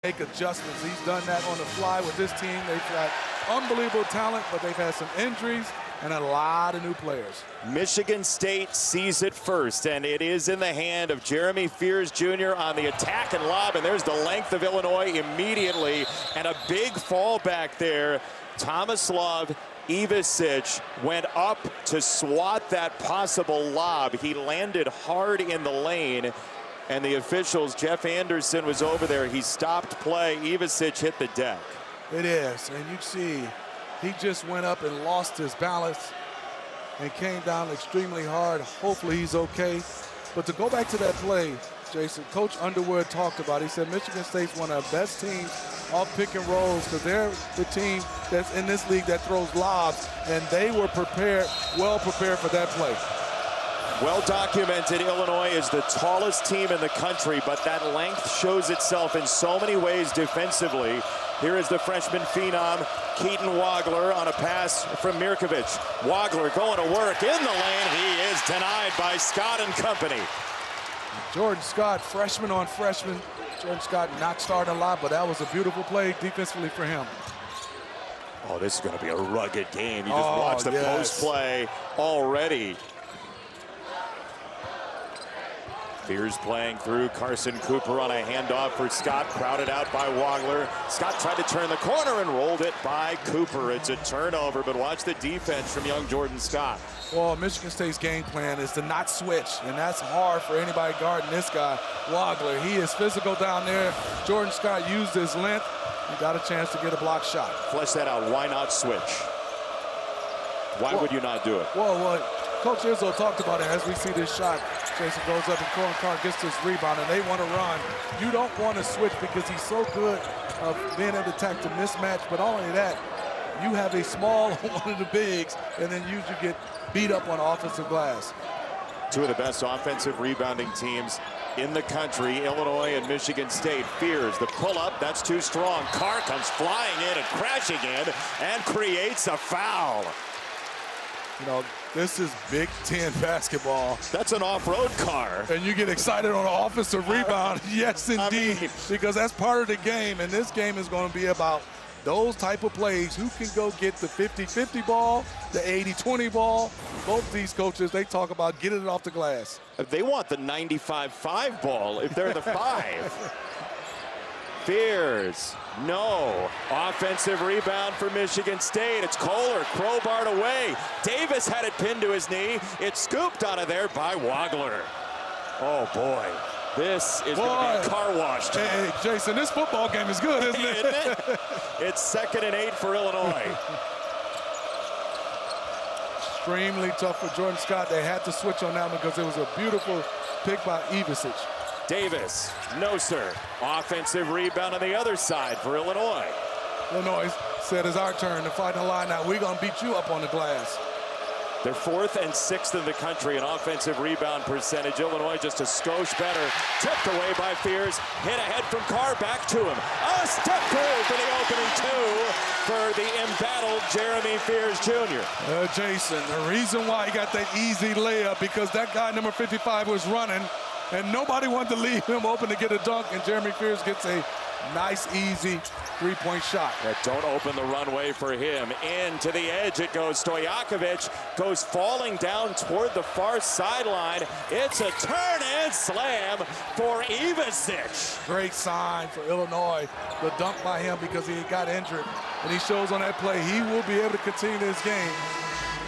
make adjustments. He's done that on the fly with this team. They've got unbelievable talent, but they've had some injuries and a lot of new players. Michigan State sees it first, and it is in the hand of Jeremy Fears Jr. on the attack and lob, and there's the length of Illinois immediately, and a big fallback there. Tomislav Ivisic went up to swat that possible lob. He landed hard in the lane, and the officials, Jeff Anderson was over there. He stopped play. Ivisic hit the deck. It is, and you see he just went up and lost his balance and came down extremely hard. Hopefully he's okay. But to go back to that play, Jason, Coach Underwood talked about, he said Michigan State's one of the best teams off pick and rolls because they're the team that's in this league that throws lobs, and they were prepared, well prepared for that play. Well documented, Illinois is the tallest team in the country, but that length shows itself in so many ways defensively. Here is the freshman phenom, Keaton Wagler, on a pass from Mirkovic. Wagler going to work in the lane. He is denied by Scott and company. Jordan Scott, freshman on freshman. Jordan Scott not starting a lot, but that was a beautiful play defensively for him. Oh, this is going to be a rugged game. You just watch the post play already. Fears playing through. Carson Cooper on a handoff for Scott, crowded out by Wagler. Scott tried to turn the corner and rolled it by Cooper. It's a turnover, but watch the defense from young Jordan Scott. Well, Michigan State's game plan is to not switch, and that's hard for anybody guarding this guy, Wagler. He is physical down there. Jordan Scott used his length. He got a chance to get a block shot. Flesh that out. Why not switch? Why would you not do it? Well, Coach Izzo talked about it as we see this shot. Jason goes up and Cohen Carr gets this rebound, and they want to run. You don't want to switch because he's so good of being able to attack the mismatch, but not only that, you have a small one of the bigs, and then usually get beat up on offensive glass. Two of the best offensive rebounding teams in the country, Illinois and Michigan State. Fears the pull-up, that's too strong. Carr comes flying in and crashing in and creates a foul. You know, this is Big Ten basketball. That's an off-road car. And you get excited on an offensive rebound. Yes, indeed, because that's part of the game. And this game is going to be about those type of plays. Who can go get the 50-50 ball, the 80-20 ball? Both these coaches, they talk about getting it off the glass. They want the 95-5 ball if they're the 5. Fears, no. Offensive rebound for Michigan State. It's Kohler, crowbarred away. Davis had it pinned to his knee. It's scooped out of there by Wagler. Oh, boy. This is going to be car washed. Hey, Jason, this football game is good, isn't it? Isn't it? It's 2nd and 8 for Illinois. Extremely tough for Jordan Scott. They had to switch on that because it was a beautiful pick by Ivisic. Davis, no sir. Offensive rebound on the other side for Illinois. Illinois said it's our turn to fight in the line now. We're going to beat you up on the glass. They're 4th and 6th in the country in offensive rebound percentage. Illinois just a skosh better. Tipped away by Fears. Hit ahead from Carr, back to him. A step through for the opening 2 for the embattled Jeremy Fears Jr. Jason, the reason why he got that easy layup because that guy, number 55, was running, and nobody wanted to leave him open to get a dunk, and Jeremy Fears gets a nice, easy three-point shot. Don't open the runway for him. In to the edge it goes. Stojakovic goes falling down toward the far sideline. It's a turn and slam for Ivisic. Great sign for Illinois. The dunk by him because he got injured. And he shows on that play he will be able to continue this game.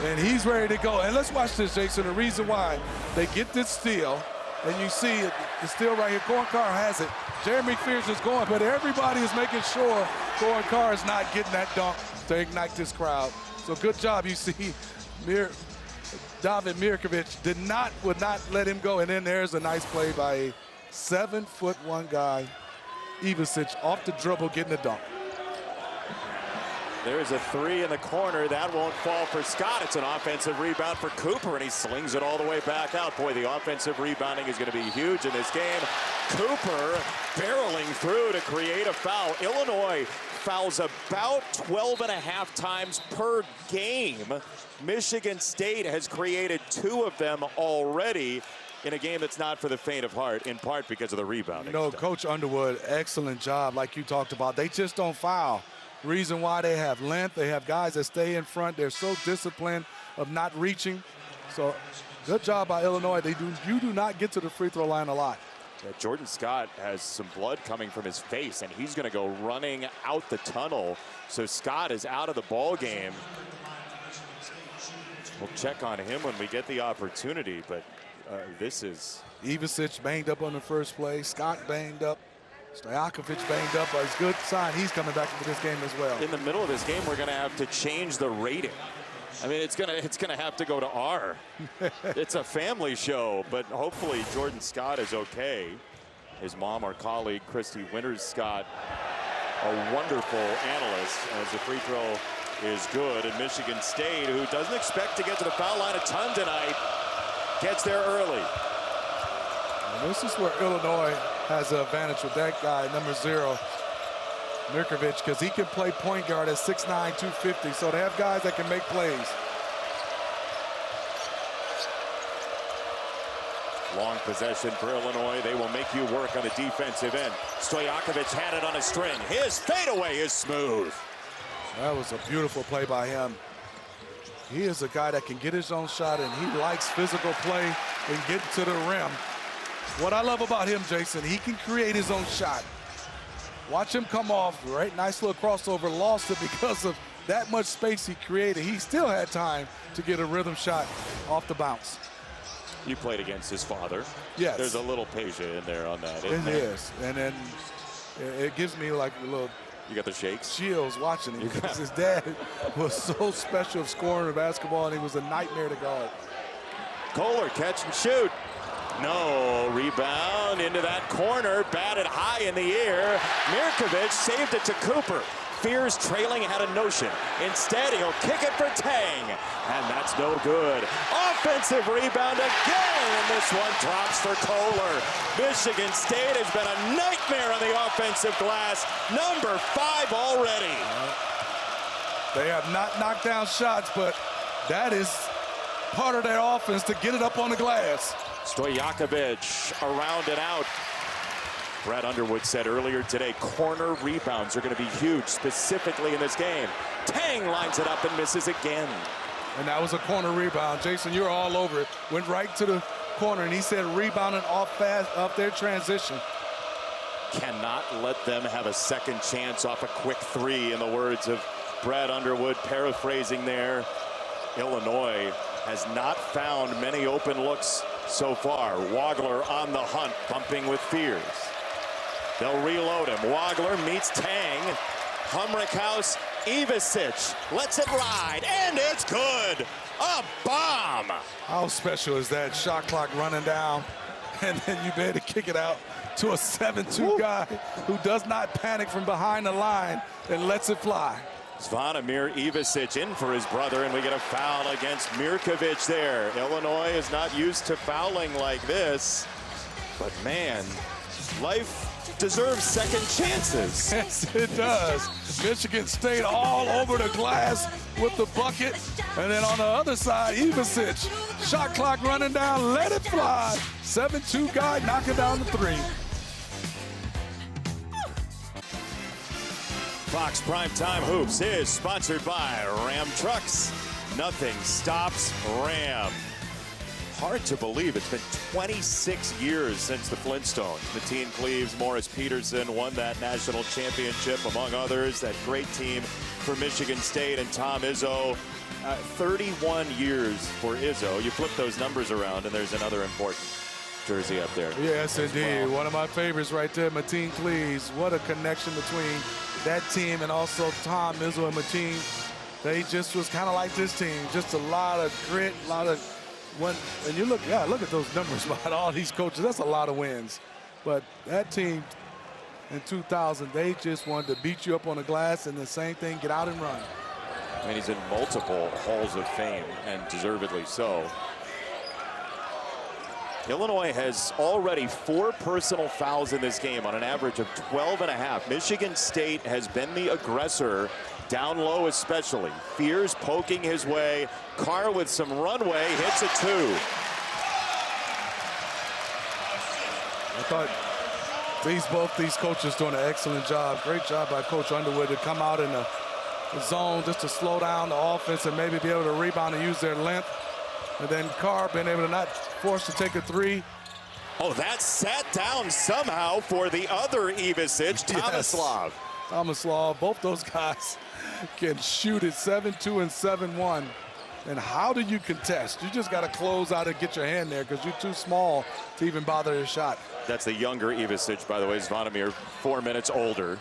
And he's ready to go. And let's watch this, Jason. The reason why they get this steal, and you see it, the steal right here. Cohen Carr has it. Jeremy Fears is going, but everybody is making sure Cohen Carr is not getting that dunk to ignite this crowd. So good job. You see, David Mirkovic would not let him go. And then there's a nice play by a 7'1" guy, Ivisic, off the dribble, getting the dunk. There's a 3 in the corner. That won't fall for Scott. It's an offensive rebound for Cooper, and he slings it all the way back out. Boy, the offensive rebounding is going to be huge in this game. Cooper barreling through to create a foul. Illinois fouls about 12.5 times per game. Michigan State has created 2 of them already. in a game that's not for the faint of heart, in part because of the rebounding. No, Coach Underwood, excellent job like you talked about. They just don't foul. Reason why they have length, they have guys that stay in front. They're so disciplined of not reaching. So good job by Illinois. You do not get to the free throw line a lot. Yeah, Jordan Scott has some blood coming from his face, and he's going to go running out the tunnel. So Scott is out of the ball game. We'll check on him when we get the opportunity, but this is... Ivicic banged up on the first play. Scott banged up. Stojakovic banged up. But it's a good sign he's coming back into this game as well. In the middle of this game, we're going to have to change the rating. I mean, it's gonna have to go to R. It's a family show, but hopefully Jordan Scott is okay. His mom, our colleague, Christy Winters Scott, a wonderful analyst, as the free throw is good. And Michigan State, who doesn't expect to get to the foul line a ton tonight, gets there early. And this is where Illinois has an advantage with that guy, number 0. Mirkovic, because he can play point guard at 6'9", 250. So they have guys that can make plays. Long possession for Illinois. They will make you work on the defensive end. Stojakovic had it on a string. His fadeaway is smooth. That was a beautiful play by him. He is a guy that can get his own shot, and he likes physical play and get to the rim. What I love about him, Jason, he can create his own shot. Watch him come off, right? Nice little crossover, lost it because of that much space he created. He still had time to get a rhythm shot off the bounce. You played against his father. Yes. There's a little Peja in there on that, isn't there? It is. And then it gives me like a little... You got the shakes? Chills watching him because his dad was so special of scoring the basketball, and he was a nightmare to guard. Kohler, catch and shoot. No, rebound into that corner, batted high in the air. Mirkovic saved it to Cooper. Fears trailing had a notion. Instead, he'll kick it for Tang, and that's no good. Offensive rebound again, and this one drops for Kohler. Michigan State has been a nightmare on the offensive glass. Number 5 already. They have not knocked down shots, but that is part of their offense to get it up on the glass. Stojakovic around and out. Brad Underwood said earlier today, corner rebounds are going to be huge, specifically in this game. Tang lines it up and misses again. And that was a corner rebound. Jason, you're all over it. Went right to the corner, and he said rebounding off their transition. Cannot let them have a second chance off a quick 3, in the words of Brad Underwood, paraphrasing there. Illinois has not found many open looks so far. Wagler on the hunt, bumping with Fears. They'll reload him. Wagler meets Tang. Humrickhouse, Ivicic lets it ride, and it's good. A bomb. How special is that? Shot clock running down, and then you be able to kick it out to a 7-2 guy who does not panic from behind the line and lets it fly. Zvonimir Ivicic in for his brother, and we get a foul against Mirkovic there. Illinois is not used to fouling like this, but man, life deserves second chances. Yes, it does. Michigan State all over the glass with the bucket, and then on the other side, Ivicic. Shot clock running down, let it fly. 7-2 guy knocking down the 3. Fox Primetime Hoops is sponsored by Ram Trucks. Nothing stops Ram. Hard to believe it's been 26 years since the Flintstones. Mateen Cleaves, Morris Peterson won that national championship, among others. That great team for Michigan State, and Tom Izzo. 31 years for Izzo. You flip those numbers around, and there's another important jersey up there. Yes, indeed. Well. One of my favorites right there, Mateen Cleaves. What a connection between that team and also Tom Izzo and Mateen. They just was kind of like this team. Just a lot of grit, a lot of and you look at those numbers behind all these coaches. That's a lot of wins. But that team in 2000, they just wanted to beat you up on the glass, and the same thing, get out and run. I mean, he's in multiple halls of fame, and deservedly so. Illinois has already 4 personal fouls in this game on an average of 12.5. Michigan State has been the aggressor, down low especially. Fears poking his way. Carr with some runway hits a 2. thought both these coaches doing an excellent job. Great job by Coach Underwood to come out in the zone just to slow down the offense and maybe be able to rebound and use their length. And then Carr being able to not force to take a three. Oh, that sat down somehow for the other Ivisic, Tomislav. Yes. Tomislav, both those guys can shoot it 7-2 and 7-1. And how do you contest? You just got to close out and get your hand there because you're too small to even bother a shot. That's the younger Ivisic, by the way. Zvonimir, 4 minutes older.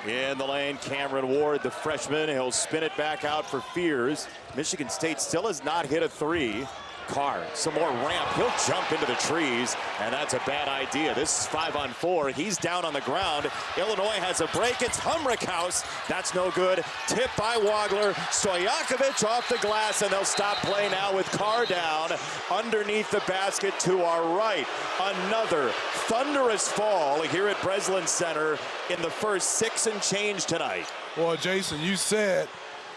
In the lane, Cameron Ward, the freshman. He'll spin it back out for Fears. Michigan State still has not hit a three. Carr, some more ramp. He'll jump into the trees, and that's a bad idea. This is 5-on-4. He's down on the ground. Illinois has a break. It's Humrickhouse. That's no good. Tip by Wagler. Stojakovic off the glass, and they'll stop play now with Carr down underneath the basket to our right. Another thunderous fall here at Breslin Center in the first 6 and change tonight. Well, Jason, you said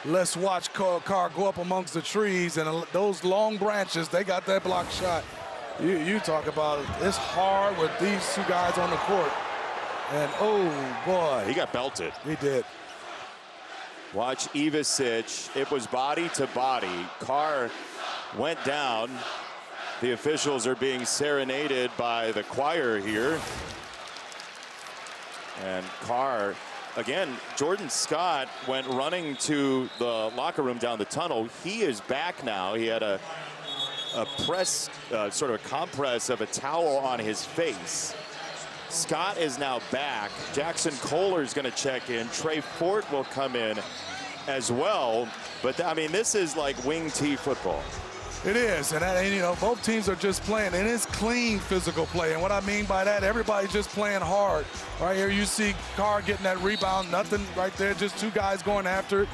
let's watch Carr go up amongst the trees, and those long branches, they got that block shot. You talk about it. It's hard with these two guys on the court. And, oh, boy. He got belted. He did. Watch Ivisic. It was body to body. Carr went down. The officials are being serenaded by the choir here. And Carr, again, Jordan Scott went running to the locker room down the tunnel. He is back now. He had a press, sort of a compress of a towel on his face. Scott is now back. Jackson Kohler is going to check in. Trey Fort will come in as well. But, I mean, this is like wing T football. It is, and you know, both teams are just playing, and it's clean physical play. And what I mean by that, everybody's just playing hard. Right here, you see Carr getting that rebound, nothing right there, just two guys going after it.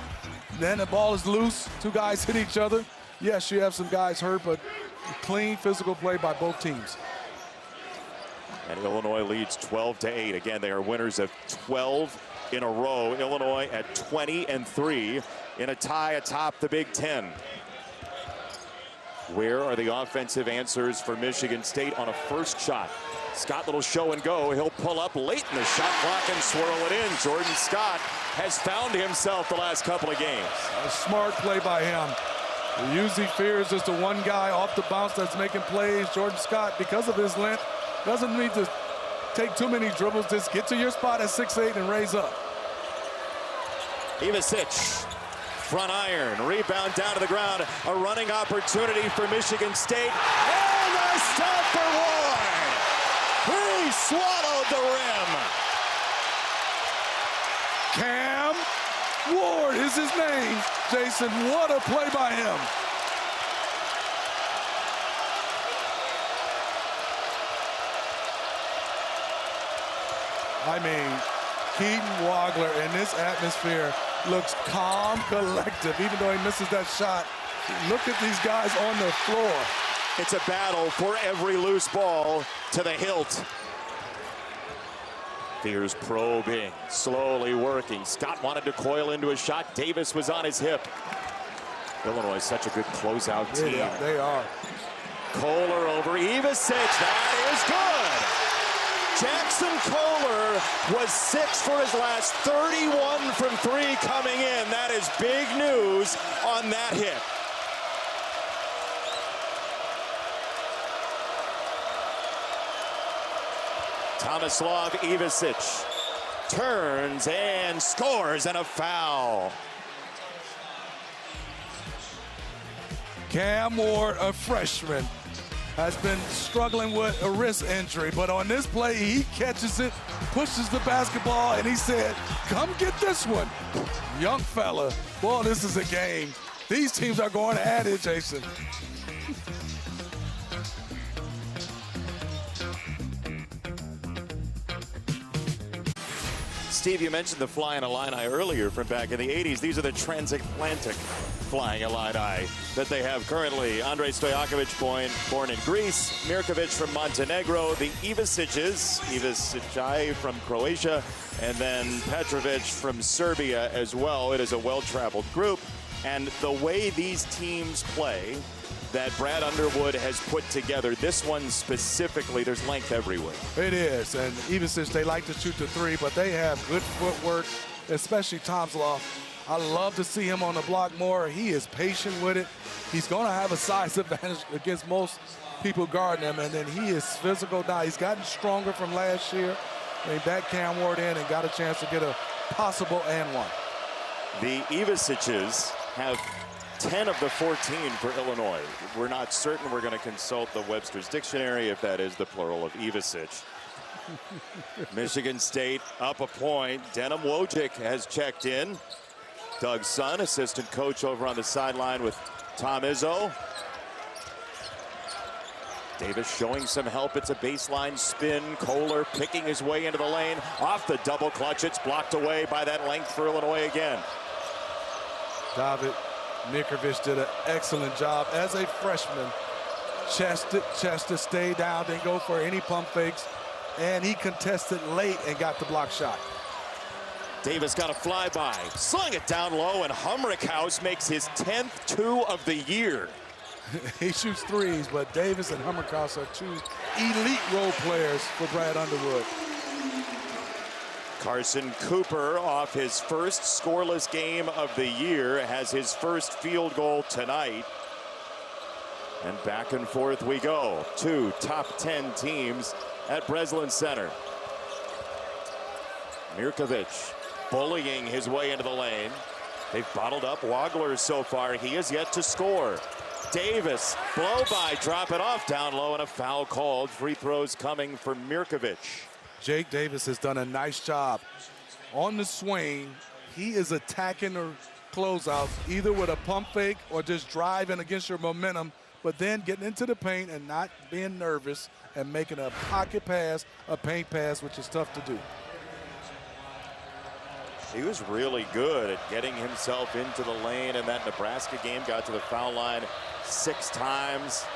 Then the ball is loose, two guys hit each other. Yes, you have some guys hurt, but clean physical play by both teams. And Illinois leads 12-8. Again, they are winners of 12 in a row. Illinois at 20-3 in a tie atop the Big Ten. Where are the offensive answers for Michigan State on a first shot? Scott, little show and go. He'll pull up late in the shot clock and swirl it in. Jordan Scott has found himself the last couple of games. A smart play by him. Usually Fears is the one guy off the bounce that's making plays. Jordan Scott, because of his length, doesn't need to take too many dribbles. Just get to your spot at 6'8" and raise up. Ivisic. Front iron, rebound down to the ground. A running opportunity for Michigan State. And a stop for Ward. He swallowed the rim. Cam Ward is his name. Jason, what a play by him. I mean, Keaton Wagler in this atmosphere looks calm, collective, even though he misses that shot. Look at these guys on the floor. It's a battle for every loose ball to the hilt. Fears probing, slowly working. Scott wanted to coil into a shot. Davis was on his hip. Illinois is such a good closeout team. Yeah, they are. Kohler over Ivisic. That is good. Jackson Kohler was 6 for his last 31 from 3 coming in. That is big news on that hit. Tomislav Ivisic turns and scores, and a foul. Cam Ward, a freshman, has been struggling with a wrist injury, but on this play, he catches it, pushes the basketball, and he said, come get this one. Young fella, boy, this is a game. These teams are going at it, Jason. Steve, you mentioned the Flying Illini earlier from back in the 80s. These are the transatlantic Flying Illini that they have currently. Andrei Stojakovic, born in Greece. Mirkovic from Montenegro. The Ivisici from Croatia. And then Petrovic from Serbia as well. It is a well-traveled group. And the way these teams play, that Brad Underwood has put together. This one specifically, there's length everywhere. It is, and even since they like to shoot the three, but they have good footwork, especially Tomsloff. I love to see him on the block more. He is patient with it. He's going to have a size advantage against most people guarding him, and then he is physical now. He's gotten stronger from last year. They backhand ward in and got a chance to get a possible and one. The Ivasic's have 10 of the 14 for Illinois. We're not certain. We're going to consult the Webster's Dictionary if that is the plural of Ivasic. Michigan State up a point. Denham Wojcik has checked in. Doug Sun, assistant coach over on the sideline with Tom Izzo. Davis showing some help. It's a baseline spin. Kohler picking his way into the lane. Off the double clutch. It's blocked away by that length for Illinois again. David Mirkovic did an excellent job as a freshman. Chested, stayed down, didn't go for any pump fakes, and he contested late and got the block shot. Davis got a flyby, slung it down low, and Humrickhouse makes his 10th two of the year. He shoots threes, but Davis and Humrickhouse are two elite role players for Brad Underwood. Carson Cooper, off his first scoreless game of the year, has his first field goal tonight. And back and forth we go. Two top 10 teams at Breslin Center. Mirkovic bullying his way into the lane. They've bottled up Wagler so far. He has yet to score. Davis, blow by, drop it off down low, and a foul called. Free throws coming for Mirkovic. Jake Davis has done a nice job on the swing. He is attacking the closeouts either with a pump fake or just driving against your momentum, but then getting into the paint and not being nervous and making a pocket pass, a paint pass, which is tough to do. He was really good at getting himself into the lane in that Nebraska game. Got to the foul line 6 times.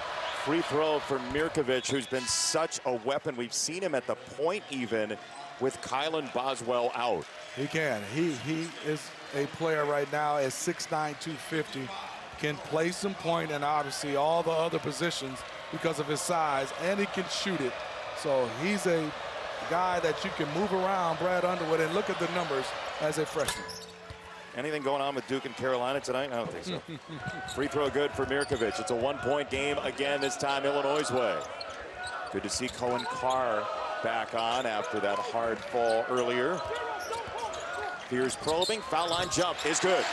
Free throw for Mirkovic, who's been such a weapon. We've seen him at the point even with Kylan Boswell out. He can. He is a player right now at 6'9", 250. Can play some point and obviously all the other positions because of his size, and he can shoot it. So he's a guy that you can move around, Brad Underwood, and look at the numbers as a freshman. Anything going on with Duke and Carolina tonight? I don't think so. Free throw good for Mirkovic. It's a 1-point game again, this time Illinois' way. Good to see Cohen Carr back on after that hard fall earlier. Here's probing, foul line jump is good.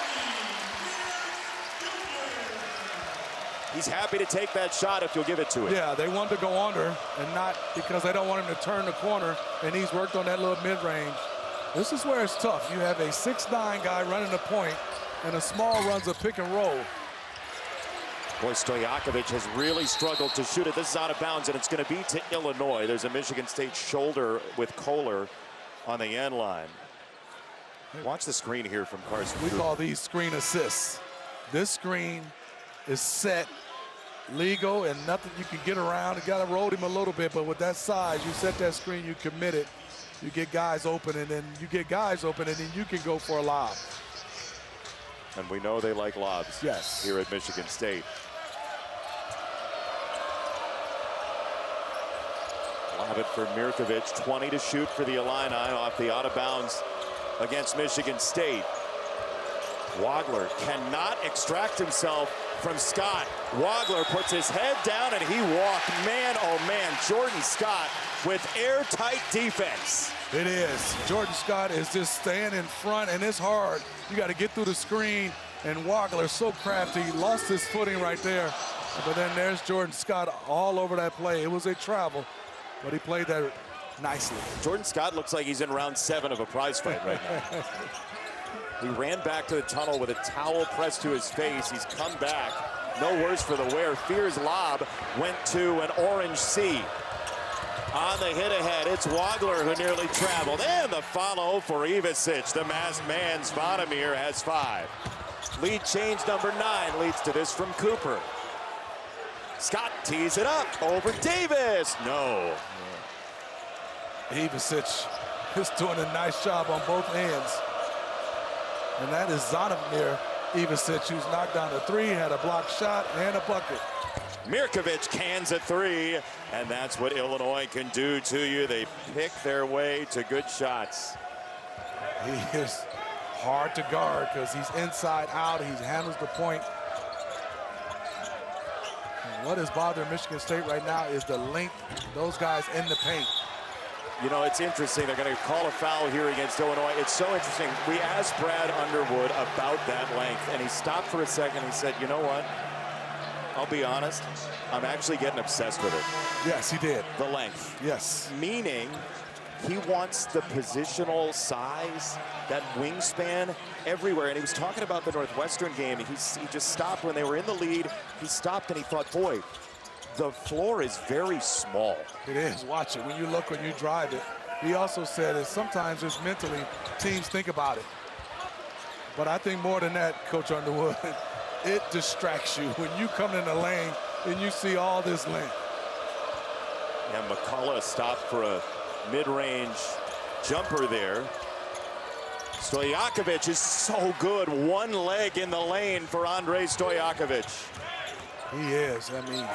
He's happy to take that shot if you'll give it to him. Yeah, they want to go under and not because they don't want him to turn the corner, and he's worked on that little mid-range. This is where it's tough. You have a 6'9" guy running the point, and a small runs a pick and roll. Boy, Stojakovic has really struggled to shoot it. This is out of bounds, and it's going to be to Illinois. There's a Michigan State shoulder with Kohler on the end line. Watch the screen here from Carson. We call these screen assists. This screen is set, legal, and nothing you can get around. You got to roll him a little bit, but with that size, you set that screen, you commit it. You get guys open, and then you get guys open, and then you can go for a lob. And we know they like lobs. Yes. Here at Michigan State. Lob it for Mirkovic. 20 to shoot for the Illini off the out of bounds against Michigan State. Wagler cannot extract himself from Scott. Wagler puts his head down and he walked. Man, oh man, Jordan Scott with airtight defense. It is. Jordan Scott is just staying in front, and it's hard. You got to get through the screen, and Wagler so crafty. He lost his footing right there. But then there's Jordan Scott all over that play. It was a travel, but he played that nicely. Jordan Scott looks like he's in round 7 of a prize fight right now. He ran back to the tunnel with a towel pressed to his face. He's come back. No worse for the wear. Fear's lob went to an Orange C. On the hit ahead, it's Wagler who nearly traveled. And the follow for Ivasic. The masked man, Zvonimir, has 5. Lead change number 9 leads to this from Cooper. Scott tees it up over Davis. No. Ivasic is doing a nice job on both ends. And that is Zvonimir Ivicic, who's knocked down a three, had a blocked shot and a bucket. Mirkovic cans a three, and that's what Illinois can do to you. They pick their way to good shots. He is hard to guard because he's inside out. He handles the point. And what is bothering Michigan State right now is the length of those guys in the paint. You know, it's interesting. They're going to call a foul here against Illinois. It's so interesting. We asked Brad Underwood about that length, and he stopped for a second. He said, you know what? I'll be honest. I'm actually getting obsessed with it. Yes, he did. The length. Yes. Meaning he wants the positional size, that wingspan everywhere. And he was talking about the Northwestern game. He just stopped when they were in the lead. He stopped and he thought, boy, the floor is very small. It is. Watch it. When you look, when you drive it. He also said that sometimes just mentally teams think about it. But I think more than that, Coach Underwood, it distracts you when you come in the lane and you see all this length. And McCullough stopped for a mid-range jumper there. Stojakovic is so good. One leg in the lane for Andrei Stojakovic. He is. I mean,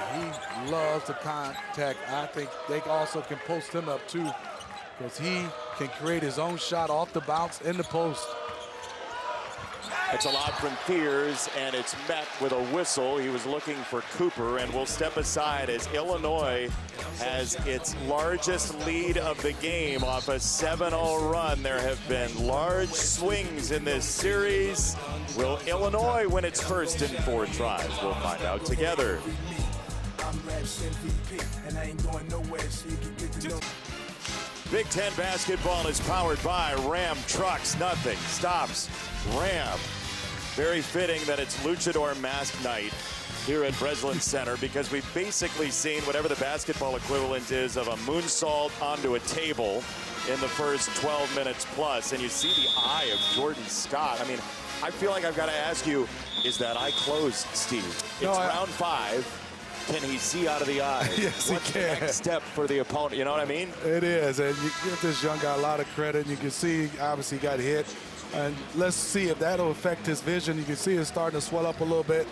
he loves the contact. I think they also can post him up too, because he can create his own shot off the bounce in the post. It's a lob from Fears, and it's met with a whistle. He was looking for Cooper, and we'll step aside as Illinois has its largest lead of the game off a 7-0 run. There have been large swings in this series. Will Illinois win its first in 4 tries? We'll find out together. Big Ten basketball is powered by Ram Trucks. Nothing stops Ram. Very fitting that it's Luchador Mask Night here at Breslin Center, because we've basically seen whatever the basketball equivalent is of a moonsault onto a table in the first 12 minutes plus. And you see the eye of Jordan Scott. I mean, I feel like I've got to ask you, is that eye closed, Steve? It's round 5. Can he see out of the eye? Yes, What's he can. the next step for the opponent? You know what I mean? It is, and you give this young guy a lot of credit. You can see, obviously, he got hit. And let's see if that'll affect his vision. You can see it starting to swell up a little bit.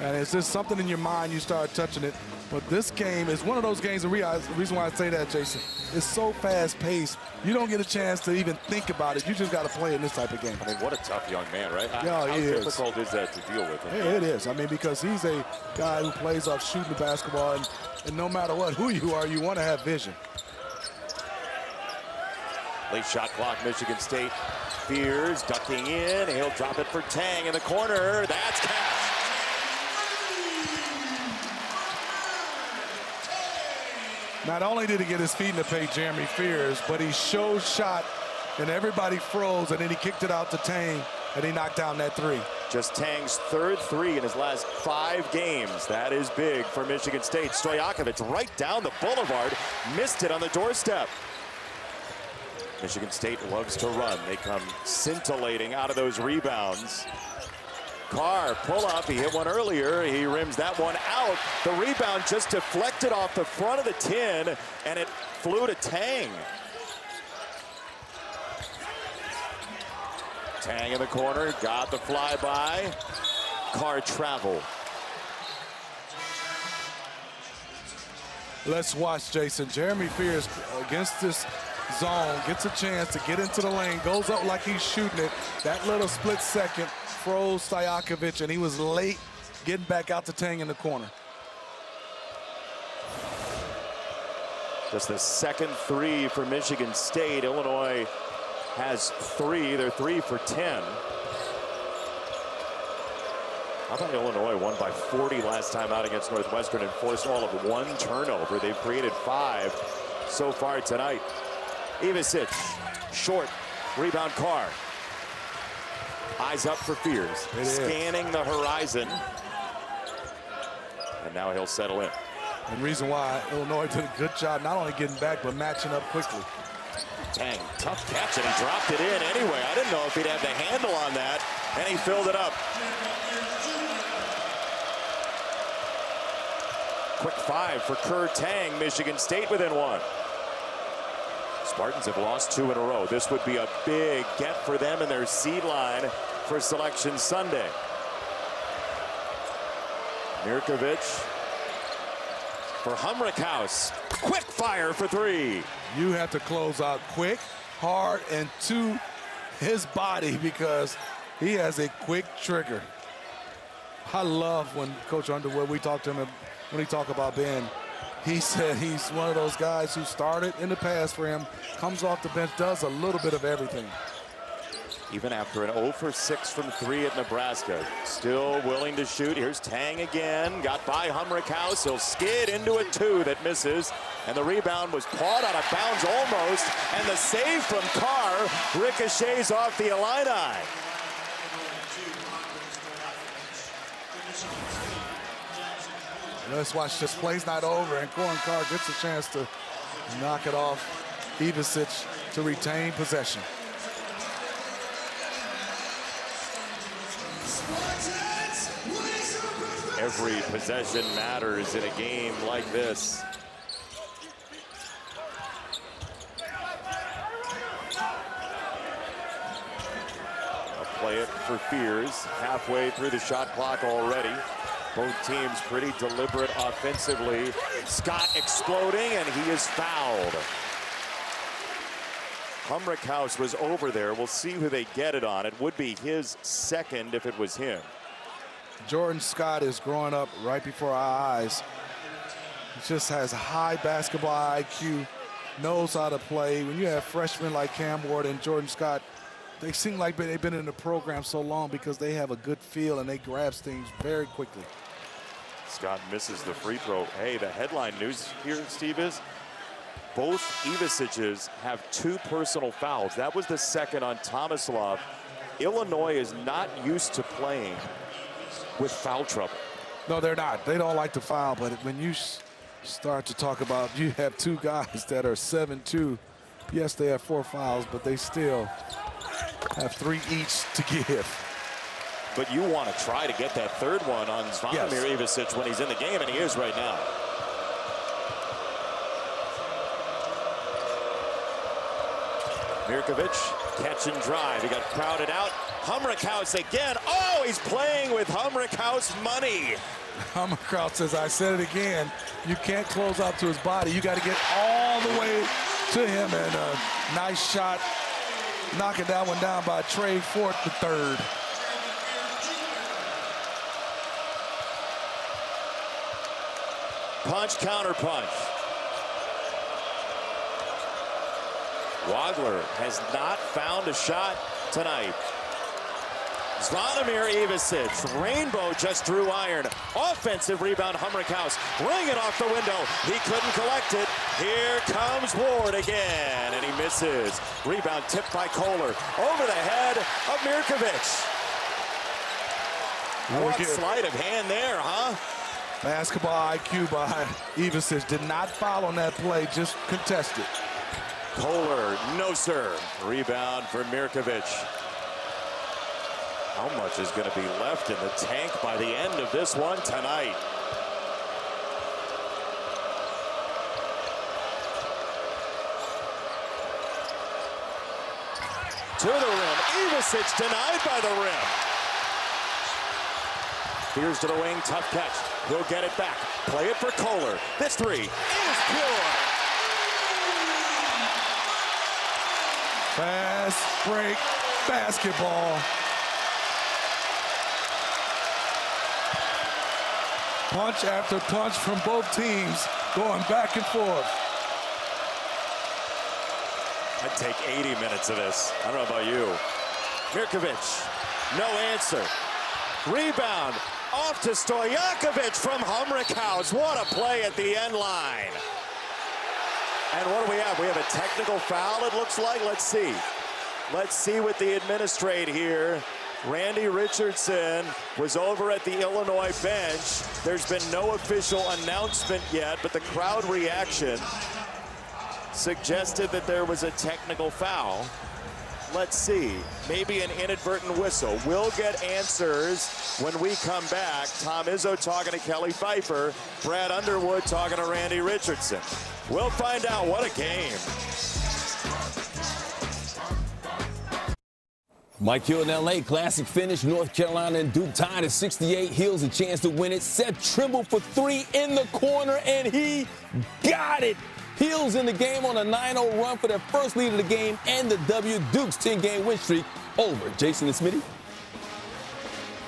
And it's just something in your mind, you start touching it. But this game is one of those games, the reason why I say that, Jason, it's so fast-paced, you don't get a chance to even think about it. You just got to play in this type of game. I mean, what a tough young man, right? Yeah, How difficult is that to deal with him? It is. I mean, because he's a guy who plays off shooting the basketball, and no matter what, who you are, you want to have vision. Late shot clock, Michigan State. Fears ducking in. He'll drop it for Tang in the corner. That's cash. Not only did he get his feet in the paint, Jeremy Fears, but he showed shot, and everybody froze, and then he kicked it out to Tang, and he knocked down that 3. Just Tang's 3rd 3 in his last 5 games. That is big for Michigan State. Stojakovic right down the boulevard. Missed it on the doorstep. Michigan State loves to run. They come scintillating out of those rebounds. Carr, pull up. He hit one earlier. He rims that one out. The rebound just deflected off the front of the tin, and it flew to Tang. Tang in the corner, got the flyby. Carr travel. Let's watch, Jason. Jeremy Fears against this zone, gets a chance to get into the lane, goes up like he's shooting it. That little split second froze Stojakovic, and he was late getting back out to Tang in the corner. Just the second 3 for Michigan State. Illinois has 3. They're 3 for 10. How about Illinois won by 40 last time out against Northwestern and forced all of 1 turnover. They've created 5 so far tonight. Ivicic, short, rebound Carr. Eyes up for Fears, scanning the horizon. And now he'll settle in. And the reason why Illinois did a good job not only getting back, but matching up quickly. Tang, tough catch, and he dropped it in anyway. I didn't know if he'd have the handle on that, and he filled it up. Quick 5 for Kerr Tang, Michigan State within 1. Spartans have lost 2 in a row. This would be a big get for them in their seed line for Selection Sunday. Mirkovic for Humrickhouse. Quick fire for three. You have to close out quick, hard, and to his body because he has a quick trigger. I love when Coach Underwood, we talked to him when he talked about Ben. He said he's one of those guys who started in the past for him, comes off the bench, does a little bit of everything. Even after an 0 for 6 from 3 at Nebraska, still willing to shoot. Here's Tang again, got by Humrickhouse. He'll skid into a 2 that misses, and the rebound was pawed out of bounds almost, and the save from Carr ricochets off the Illini. Let's watch this. Play's not over, and Corin Carr gets a chance to knock it off Ivisic to retain possession. Every possession matters in a game like this. I'll play it for Fears. Halfway through the shot clock already. Both teams pretty deliberate offensively. Scott exploding, and he is fouled. Humrickhouse was over there. We'll see who they get it on. It would be his second if it was him. Jordan Scott is growing up right before our eyes. He just has high basketball IQ, knows how to play. When you have freshmen like Cam Ward and Jordan Scott, they seem like they've been in the program so long because they have a good feel and they grasp things very quickly. Scott misses the free throw. Hey, the headline news here, Steve, is both Ivisics have 2 personal fouls. That was the second on Tomislav. Illinois is not used to playing with foul trouble. No, they're not. They don't like to foul, but when you start to talk about you have 2 guys that are 7'2", yes, they have 4 fouls, but they still have 3 each to give. But you want to try to get that third one on Zvonimir Ivisic when he's in the game, and he is right now. Mirkovic, catch and drive. He got crowded out. Humrickhouse again. Oh, he's playing with Humrickhouse money. Humrickhouse, as I said it again, you can't close out to his body. You got to get all the way to him, and a nice shot, knocking that one down by Trey Fort III. Punch, counter punch. Wagler has not found a shot tonight. Zvonimir Ivisic, rainbow just through iron. Offensive rebound, Humrickhouse, ring it off the window. He couldn't collect it. Here comes Ward again, and he misses. Rebound tipped by Kohler. Over the head of Mirkovic. What sleight of hand there, huh? Basketball IQ by Ivisic. Did not foul on that play, just contested. Kohler, no sir. Rebound for Mirkovic. How much is going to be left in the tank by the end of this one tonight? To the rim. Ivisic denied by the rim. Fears to the wing, tough catch. He'll get it back. Play it for Kohler. This 3 is pure. Fast break basketball. Punch after punch from both teams, going back and forth. I'd take 80 minutes of this. I don't know about you. Mirkovic, no answer. Rebound, off to Stojakovic from Humrickhouse. What a play at the end line. And what do we have? We have a technical foul, it looks like. Let's see. Let's see what they administrate here. Randy Richardson was over at the Illinois bench. There's been no official announcement yet, but the crowd reaction suggested that there was a technical foul. Let's see. Maybe an inadvertent whistle. We'll get answers when we come back. Tom Izzo talking to Kelly Pfeiffer. Brad Underwood talking to Randy Richardson. We'll find out. What a game. Mike Hill in L.A. Classic finish. North Carolina and Duke tied at 68. Hill's a chance to win it. Seth Trimble for three in the corner, and he got it. Hill's in the game on a 9-0 run for their first lead of the game and the W. Duke's 10-game win streak over. Jason and Smitty.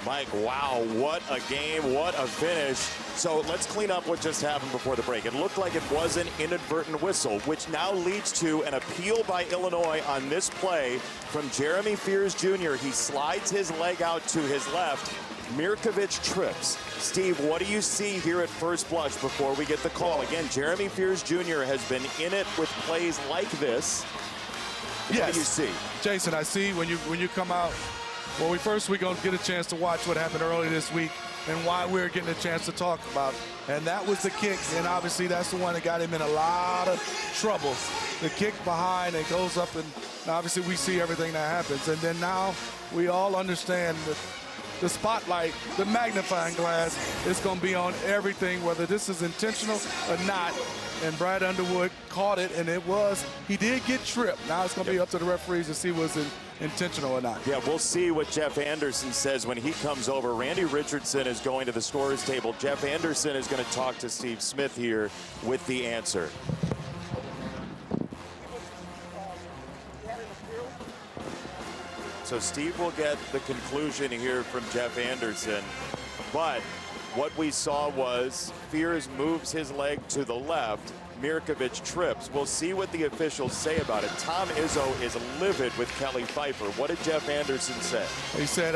Mike, wow, what a game, what a finish. So let's clean up what just happened before the break. It looked like it was an inadvertent whistle, which now leads to an appeal by Illinois on this play from Jeremy Fears Jr. He slides his leg out to his left. Mirkovic trips. Steve, what do you see here at first blush before we get the call? Again, Jeremy Fears Jr. has been in it with plays like this. Yes. What do you see? Jason, I see when you come out. Well, we're going to get a chance to watch what happened earlier this week and why we're getting a chance to talk about. And that was the kick, and obviously that's the one that got him in a lot of trouble. The kick behind and goes up, and obviously we see everything that happens. And then now we all understand that the spotlight, the magnifying glass, is going to be on everything, whether this is intentional or not. And Brad Underwood caught it, and he did get tripped. Now it's going to be up to the referees to see was it intentional or not. Yeah, we'll see what Jeff Anderson says when he comes over. Randy Richardson is going to the scorer's table. Jeff Anderson is going to talk to Steve Smith here with the answer. So Steve will get the conclusion here from Jeff Anderson. But what we saw was Fears moves his leg to the left. Mirkovic trips. We'll see what the officials say about it. Tom Izzo is livid with Kelly Pfeiffer. What did Jeff Anderson say? He said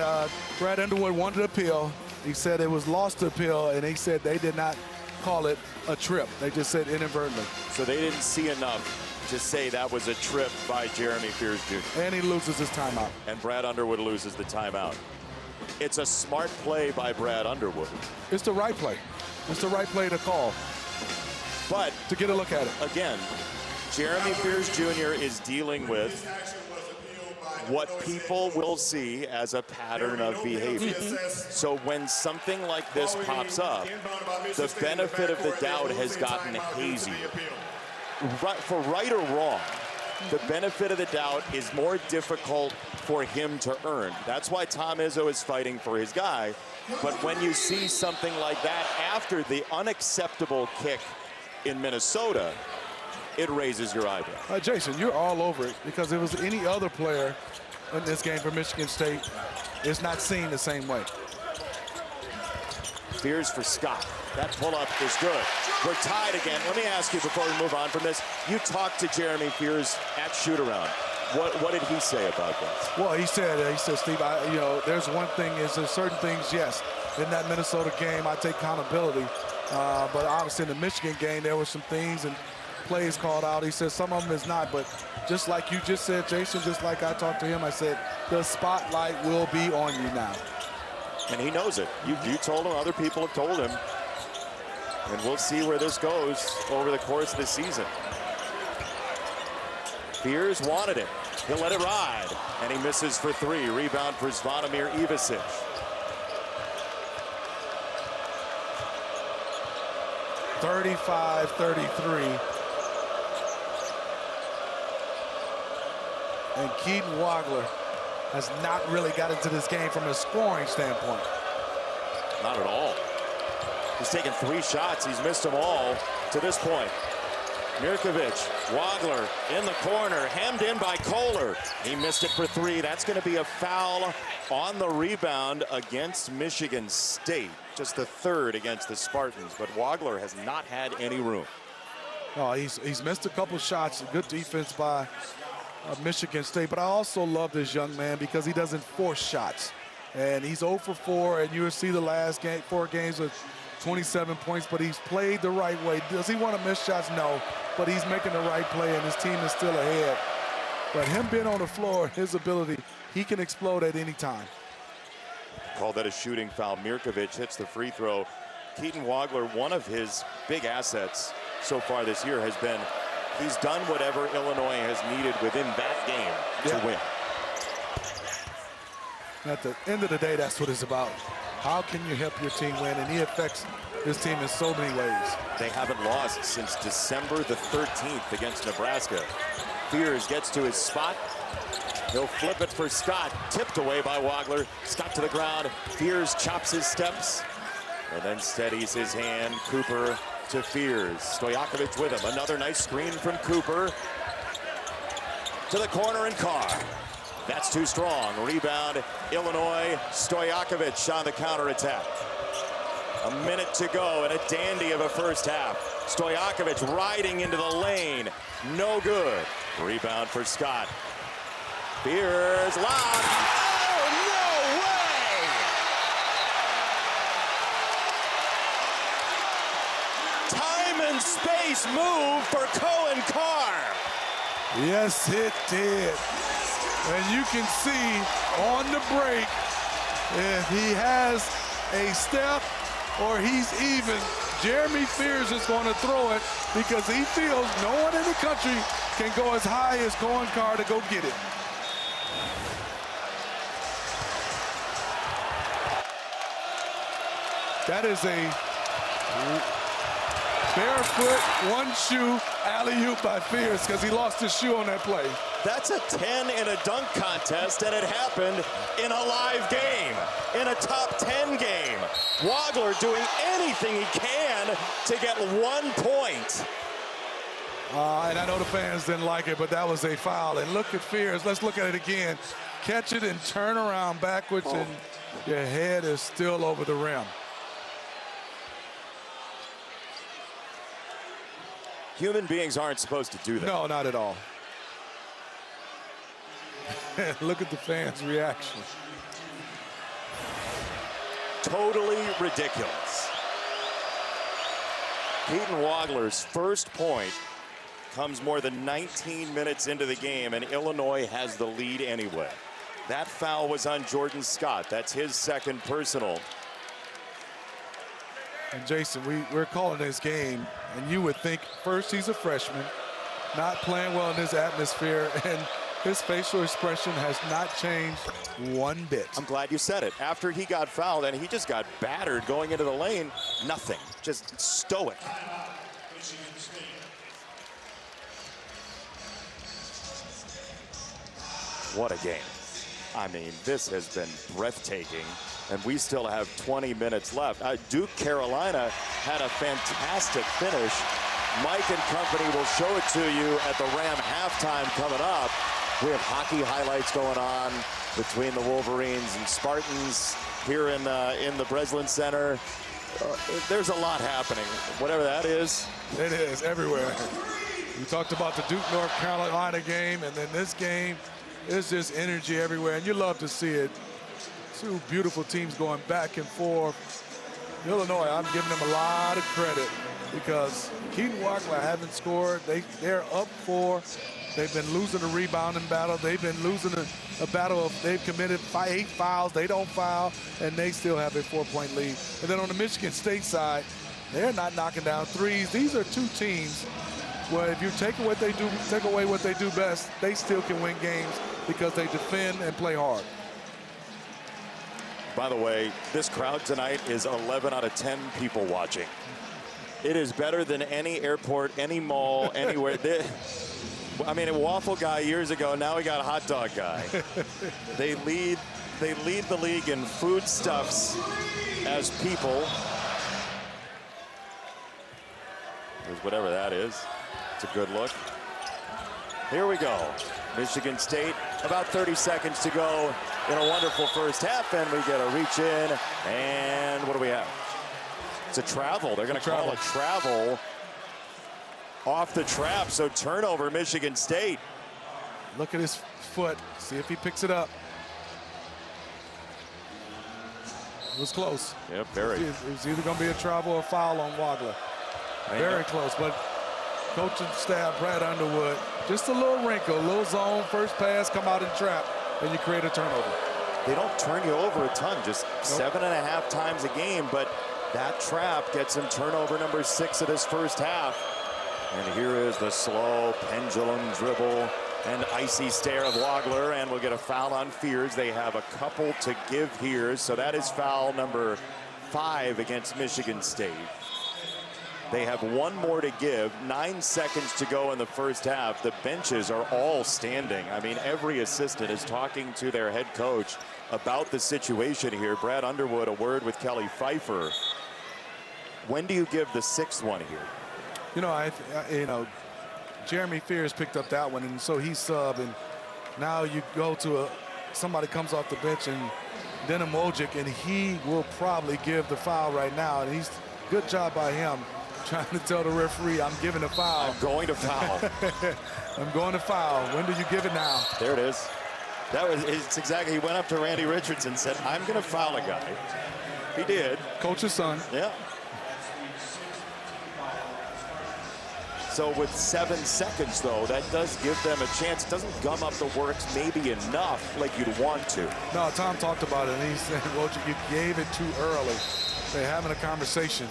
Brad Underwood wanted to appeal. He said it was lost to appeal, and he said they did not call it a trip. They just said inadvertently. So they didn't see enough to say that was a trip by Jeremy Fears Jr. And he loses his timeout. And Brad Underwood loses the timeout. It's a smart play by Brad Underwood. It's the right play. It's the right play to call. But to get a look at it. Again, Jeremy Fears Jr. is dealing with what people will see as a pattern of behavior. So when something like this pops up, the benefit of the doubt has gotten hazier. For right or wrong, the benefit of the doubt is more difficult for him to earn. That's why Tom Izzo is fighting for his guy. But when you see something like that after the unacceptable kick in Minnesota, it raises your eyebrow. Jason, you're all over it because if it was any other player in this game for Michigan State, it's not seen the same way. Fears for Scott. That pull-up is good. We're tied again. Let me ask you before we move on from this. You talked to Jeremy Fears at shoot-around. What did he say about that? Well, he said, Steve, there's one thing is there's certain things, yes, in that Minnesota game, I take accountability. But obviously in the Michigan game, there were some things and plays called out. He said some of them is not, but just like you just said, Jason, just like I talked to him, I said, the spotlight will be on you now. And he knows it. You told him, other people have told him. And we'll see where this goes over the course of the season. Fears wanted it. He'll let it ride. And he misses for three. Rebound for Zvonimir Ivisic. (35-33). And Keaton Wagler has not really got into this game from a scoring standpoint. Not at all. He's taken 3 shots. He's missed them all to this point. Mirkovic, Wagler in the corner, hemmed in by Kohler. He missed it for 3. That's going to be a foul on the rebound against Michigan State. Just the 3rd against the Spartans, but Wagler has not had any room. No, he's missed a couple shots. Good defense by Michigan State, but I also love this young man because he doesn't force shots. And he's 0 for 4, and you'll see the last 4 games with 27 points, but he's played the right way. Does he want to miss shots? No, but he's making the right play, and his team is still ahead. But him being on the floor, his ability, he can explode at any time. Call that a shooting foul. Mirkovic hits the free throw. Keaton Wagler, one of his big assets so far this year has been he's done whatever Illinois has needed within that game to win. At the end of the day, that's what it's about. How can you help your team win? And he affects this team in so many ways. They haven't lost since December the 13th against Nebraska. Fears gets to his spot. He'll flip it for Scott, tipped away by Wagler. Scott to the ground, Fears chops his steps, and then steadies his hand. Cooper to Fears. Stojakovic with him. Another nice screen from Cooper. To the corner and Carr. That's too strong. Rebound, Illinois. Stojakovic on the counterattack. A minute to go and a dandy of a first half. Stojakovic riding into the lane. No good. Rebound for Scott. Fears lob. Oh, no way! Time and space move for Cohen Carr. Yes, it did. And you can see on the break, if he has a step or he's even, Jeremy Fears is going to throw it because he feels no one in the country can go as high as Cohen Carr to go get it. That is a barefoot, one-shoe alley-oop by Fears because he lost his shoe on that play. That's a 10 in a dunk contest, and it happened in a live game, in a top 10 game. Wagler doing anything he can to get 1 point. And I know the fans didn't like it, but that was a foul. And look at Fears. Let's look at it again. Catch it and turn around backwards, and your head is still over the rim. Human beings aren't supposed to do that. No, not at all. Look at the fans' reaction. Totally ridiculous. Keaton Wagler's first point comes more than 19 minutes into the game, and Illinois has the lead anyway. That foul was on Jordan Scott. That's his second personal. And Jason, we're calling this game, and you would think first he's a freshman, not playing well in this atmosphere, and his facial expression has not changed one bit. I'm glad you said it. After he got fouled and he just got battered going into the lane, nothing, just stoic. What a game. I mean, this has been breathtaking, and we still have 20 minutes left. Duke Carolina had a fantastic finish. Mike and company will show it to you at the Ram halftime coming up. We have hockey highlights going on between the Wolverines and Spartans here in the Breslin Center. There's a lot happening, whatever that is. It is everywhere. We talked about the Duke North Carolina game, and then this game. There's just energy everywhere, and you love to see it. Two beautiful teams going back and forth. Illinois, I'm giving them a lot of credit because Keaton Wagler haven't scored. They're up 4. They've been losing the rebounding battle. They've been losing a battle of they've committed 8 fouls. They don't foul, and they still have a 4-point lead. And then on the Michigan State side, they're not knocking down threes. These are two teams where if you take away what they do best, they still can win games because they defend and play hard. By the way, this crowd tonight is 11 out of 10 people watching. It is better than any airport, any mall, anywhere. I mean, a waffle guy years ago, now we got a hot dog guy. They lead the league in foodstuffs as people. There's whatever that is. It's a good look. Here we go. Michigan State, about 30 seconds to go in a wonderful first half, and we get a reach in, and what do we have? It's a travel. They're going to call a travel off the trap, so turnover, Michigan State. Look at his foot. See if he picks it up. It was close. Yep, very. It was either going to be a travel or a foul on Wagler. Very close, but coaching staff, Brad Underwood, just a little wrinkle, a little zone, first pass, come out and trap, and you create a turnover. They don't turn you over a ton, just 7.5 times a game, but that trap gets him turnover number 6 of this first half. And here is the slow pendulum dribble and icy stare of Wagler, and we'll get a foul on Fears. They have a couple to give here, so that is foul number 5 against Michigan State. They have one more to give, 9 seconds to go in the first half. The benches are all standing. I mean, every assistant is talking to their head coach about the situation here. Brad Underwood, a word with Kelly Pfeiffer. When do you give the 6th one here? You know, Jeremy Fears picked up that one, and so he's sub, and now you go to somebody comes off the bench, and Denim Wojcik, and he will probably give the foul right now, and he's good job by him trying to tell the referee, I'm giving a foul. I'm going to foul. I'm going to foul. When do you give it now? There it is. It's exactly, he went up to Randy Richardson and said, I'm going to foul a guy. He did. Coach's son. Yeah. So with 7 seconds, though, that does give them a chance. It doesn't gum up the works maybe enough like you'd want to. No, Tom talked about it, and he said, Wojcik, you gave it too early. They're having a conversation.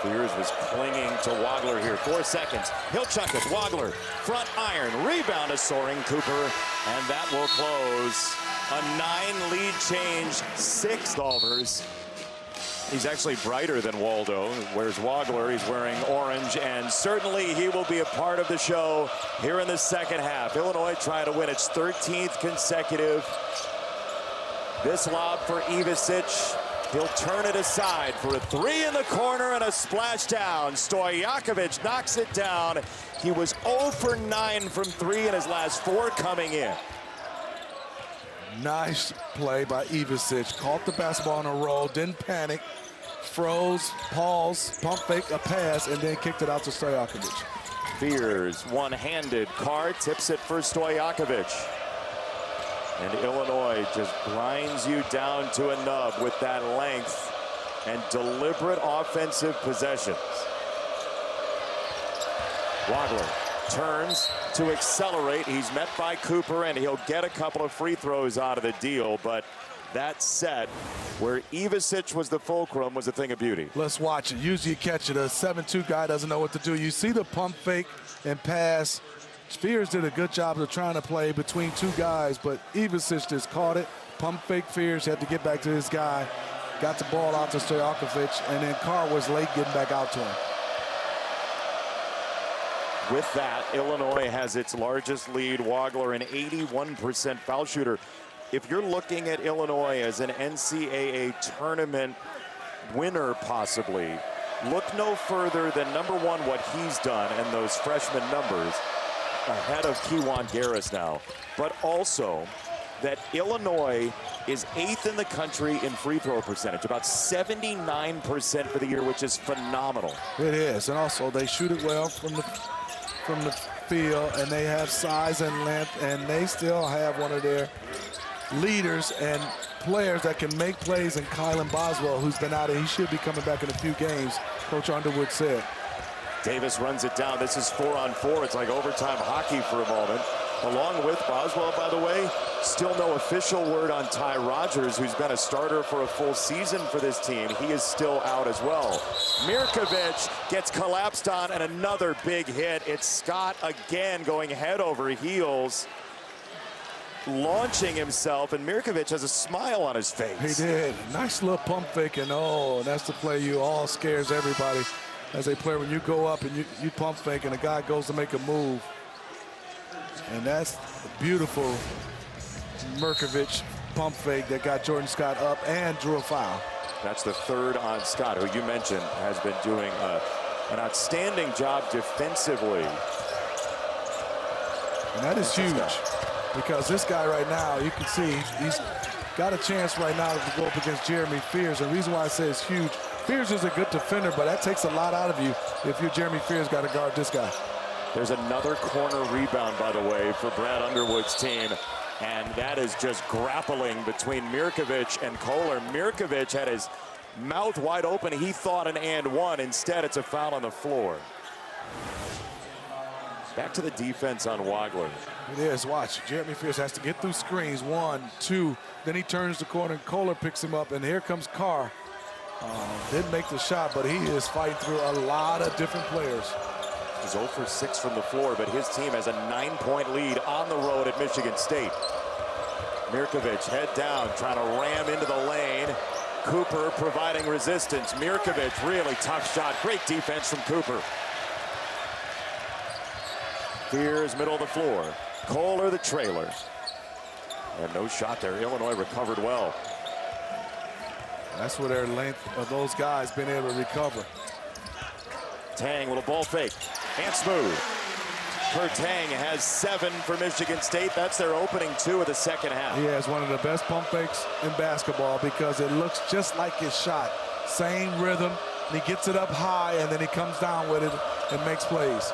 Fears was clinging to Wagler here. 4 seconds. He'll chuck it. Wagler, front iron. Rebound to Soren Cooper. And that will close a 9-lead change. 6 Dolvers. He's actually brighter than Waldo. Where's Wagler? He's wearing orange. And certainly he will be a part of the show here in the second half. Illinois trying to win its 13th consecutive. This lob for Ivicic. He'll turn it aside for a 3 in the corner and a splashdown. Stojakovic knocks it down. He was 0 for 9 from 3 in his last 4 coming in. Nice play by Ivicic. Caught the basketball in a roll, didn't panic, froze, paused, pump fake a pass, and then kicked it out to Stojakovic. Fears, one-handed. Carr tips it for Stojakovic. And Illinois just grinds you down to a nub with that length and deliberate offensive possessions. Wagler turns to accelerate. He's met by Cooper, and he'll get a couple of free throws out of the deal. But that set where Ivicic was the fulcrum was a thing of beauty. Let's watch it. Usually you catch it. A 7'2" guy doesn't know what to do. You see the pump fake and pass. Fears did a good job of trying to play between 2 guys, but Ivicic just caught it. Pump fake Fears, had to get back to his guy. Got the ball out to Stojakovic, and then Carr was late getting back out to him. With that, Illinois has its largest lead. Wagler, an 81% foul shooter. If you're looking at Illinois as an NCAA tournament winner possibly, look no further than, number 1, what he's done and those freshman numbers, ahead of Kewan Garris now, but also that Illinois is 8th in the country in free throw percentage, about 79% for the year, which is phenomenal. It is, and also they shoot it well from the field, and they have size and length, and they still have one of their leaders and players that can make plays in Kylan Boswell, who's been out, and he should be coming back in a few games, Coach Underwood said. Davis runs it down. This is 4-on-4. It's like overtime hockey for a moment. Along with Boswell, by the way, still no official word on Ty Rogers, who's been a starter for a full season for this team. He is still out as well. Mirkovic gets collapsed on, and another big hit. It's Scott again going head over heels, launching himself, and Mirkovic has a smile on his face. He did. Nice little pump fake, and oh, that's the play you all scares everybody. As a player, when you go up and you pump fake and a guy goes to make a move. And that's a beautiful Mirkovic pump fake that got Jordan Scott up and drew a foul. That's the 3rd on Scott, who you mentioned has been doing an outstanding job defensively. And that is huge, because this guy right now, you can see he's got a chance right now to go up against Jeremy Fears. And the reason why I say it's huge, Fears is a good defender, but that takes a lot out of you if you're Jeremy Fears, got to guard this guy. There's another corner rebound, by the way, for Brad Underwood's team. And that is just grappling between Mirkovic and Kohler. Mirkovic had his mouth wide open. He thought an and one. Instead, it's a foul on the floor. Back to the defense on Wagler. It is. Watch. Jeremy Fears has to get through screens. 1, 2. Then he turns the corner, and Kohler picks him up. And here comes Carr. Didn't make the shot, but he is fighting through a lot of different players. He's 0 for 6 from the floor, but his team has a 9-point lead on the road at Michigan State. Mirkovic head down, trying to ram into the lane. Cooper providing resistance. Mirkovic, really tough shot. Great defense from Cooper. Fears middle of the floor. Kohler the trailer. And no shot there. Illinois recovered well. That's where their length of those guys been able to recover. Tang with a ball fake. And smooth. Tang has 7 for Michigan State. That's their opening 2 of the second half. He has one of the best pump fakes in basketball because it looks just like his shot. Same rhythm, and he gets it up high, and then he comes down with it and makes plays.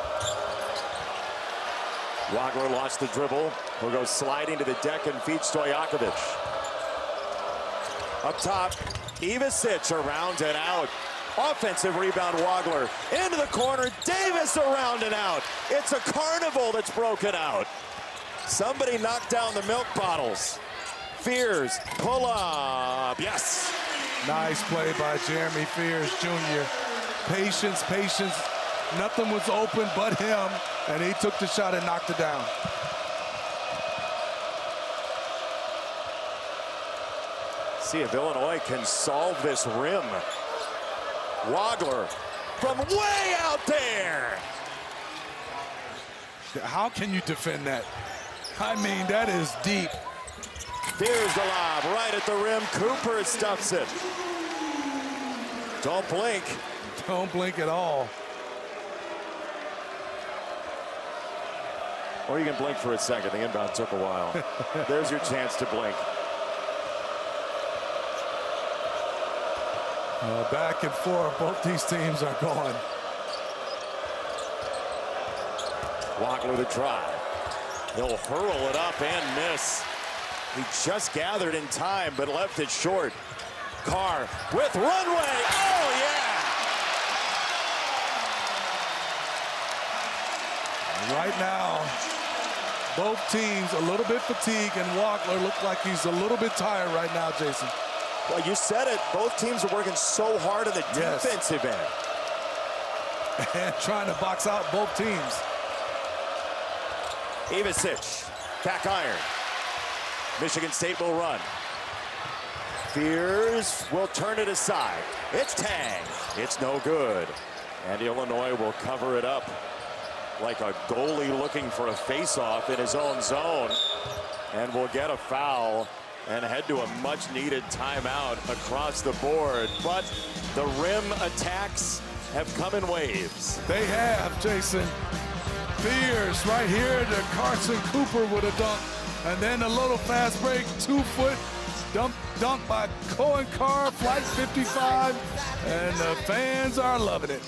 Wagler lost the dribble. Will go sliding to the deck and feed Stojakovic. Up top, Ivisic around and out. Offensive rebound, Wagler into the corner. Davis around and out. It's a carnival that's broken out. Somebody knocked down the milk bottles. Fears, pull up, yes. Nice play by Jeremy Fears Jr. Patience, patience. Nothing was open but him, and he took the shot and knocked it down. See if Illinois can solve this rim. Wagler from way out there. How can you defend that? I mean, that is deep. Here's the lob right at the rim. Cooper stuffs it. Don't blink. Don't blink at all. Or you can blink for a second. The inbound took a while. There's your chance to blink. Back and forth, both these teams are going. Wagler the try. He'll hurl it up and miss. He just gathered in time, but left it short. Carr with runway. Oh, yeah! Right now, both teams a little bit fatigued, and Wagler looks like he's a little bit tired right now, Jason. Well, you said it. Both teams are working so hard on the defensive end. And trying to box out both teams. Ivisic, back iron. Michigan State will run. Fears will turn it aside. It's Tang. It's no good. And Illinois will cover it up like a goalie looking for a face-off in his own zone. And will get a foul and head to a much-needed timeout across the board. But the rim attacks have come in waves. They have, Jason. Fears right here to Carson Cooper with a dunk. And then a little fast break, 2-foot dunk by Cohen Carr, flight 55. And the fans are loving it.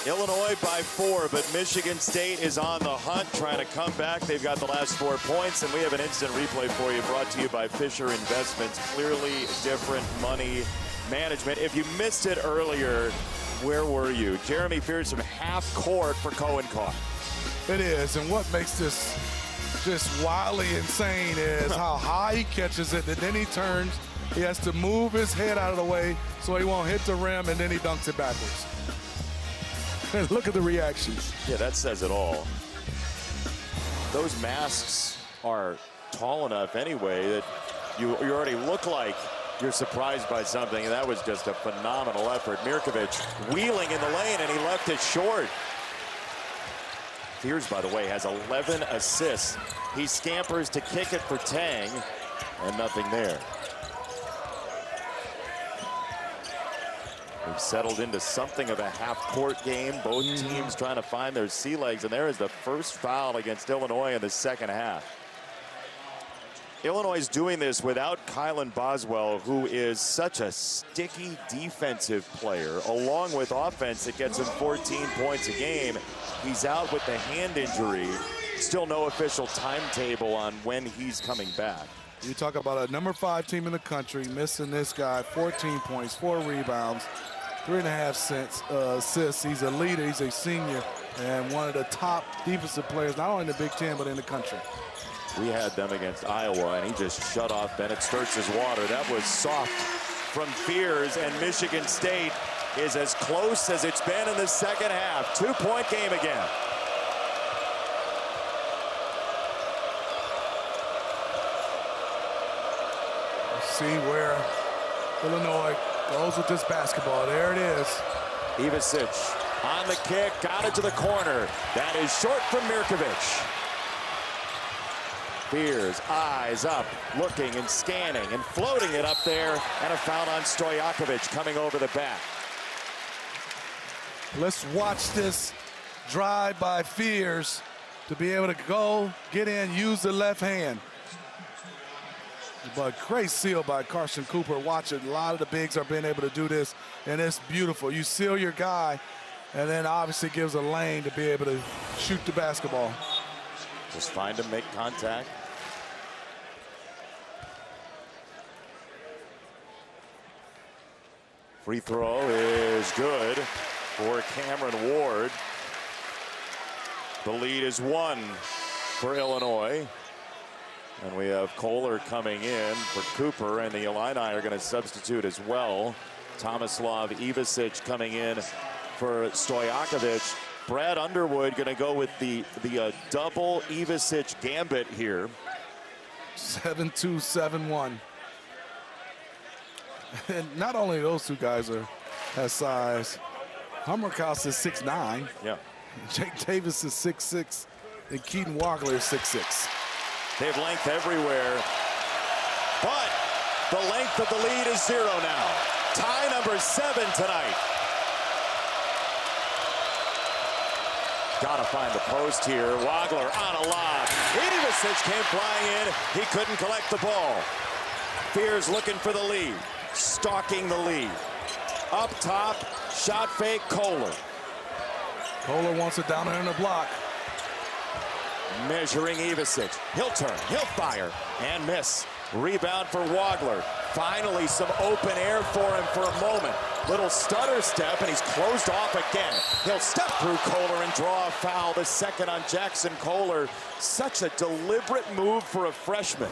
Illinois by 4, but Michigan State is on the hunt, trying to come back. They've got the last 4 points, and we have an instant replay for you, brought to you by Fisher Investments. Clearly different money management. If you missed it earlier, where were you? Jeremy Fears from half court for Cohen Carr. It is, and what makes this just wildly insane is how high he catches it, and then he turns. He has to move his head out of the way so he won't hit the rim, and then he dunks it backwards. Look at the reactions. Yeah, that says it all. Those masks are tall enough anyway that you already look like you're surprised by something, and that was just a phenomenal effort. Mirkovic wheeling in the lane, and he left it short. Fears, by the way, has 11 assists. He scampers to kick it for Tang, and nothing there. We've settled into something of a half-court game. Both teams trying to find their sea legs, and there is the first foul against Illinois in the second half. Illinois is doing this without Kylan Boswell, who is such a sticky defensive player, along with offense that gets him 14 points a game. He's out with the hand injury. Still no official timetable on when he's coming back. You talk about a number 5 team in the country, missing this guy, 14 points, 4 rebounds, 3.5 assists. He's a leader, he's a senior, and one of the top defensive players, not only in the Big Ten, but in the country. We had them against Iowa, and he just shut off Bennett Sturtz's water. That was soft from Fears, and Michigan State is as close as it's been in the second half. 2-point game again. see where Illinois goes with this basketball. There it is. Ivisic on the kick, got it to the corner. That is short from Mirkovic. Fears, eyes up, looking and scanning and floating it up there, and a foul on Stojakovic coming over the back. Let's watch this drive by Fears to be able to go, get in, use the left hand. But great seal by Carson Cooper. Watch it. A lot of the bigs are being able to do this, and it's beautiful. You seal your guy, and then obviously gives a lane to be able to shoot the basketball. Just find him, make contact. Free throw is good for Cameron Ward. The lead is 1 for Illinois. And we have Kohler coming in for Cooper, and the Illini are going to substitute as well. Tomislav Ivisic coming in for Stojakovic. Brad Underwood going to go with the double Ivisic gambit here. 7-2, 7-1. And not only those two guys have size. Hummerkaus is 6'9". Yeah. Jake Davis is 6'6", and Keaton Wagler is 6'6". They have length everywhere, but the length of the lead is 0 now. Tie number 7 tonight. Gotta find the post here. Wagler on a lob. Ivisic came flying in. He couldn't collect the ball. Fears looking for the lead. Stalking the lead. Up top, shot fake, Kohler. Kohler wants it down there in the block. Measuring Ivisic. He'll turn, he'll fire, and miss. Rebound for Wagler. Finally some open air for him for a moment. Little stutter step, and he's closed off again. He'll step through Kohler and draw a foul. The second on Jackson Kohler. Such a deliberate move for a freshman.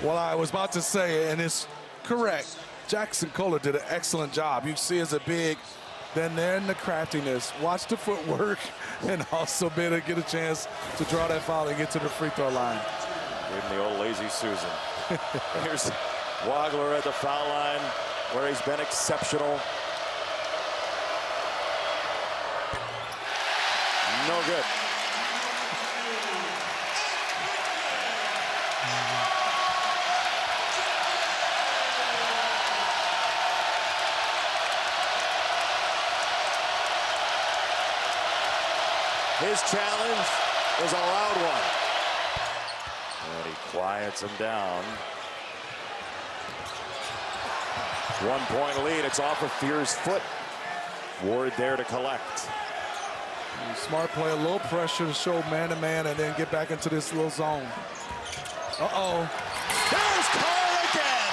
Well, I was about to say, and it's correct, Jackson Kohler did an excellent job. You see as a big, then they're in the craftiness. Watch the footwork, and also be able to get a chance to draw that foul and get to the free throw line. Give him the old lazy Susan. Here's Wagler at the foul line, where he's been exceptional. No good. His challenge is a loud one. And he quiets him down. 1 point lead. It's off of Fear's foot. Ward there to collect. Smart play, a little pressure to show man-to-man, and then get back into this little zone. Uh-oh. There's Carl again!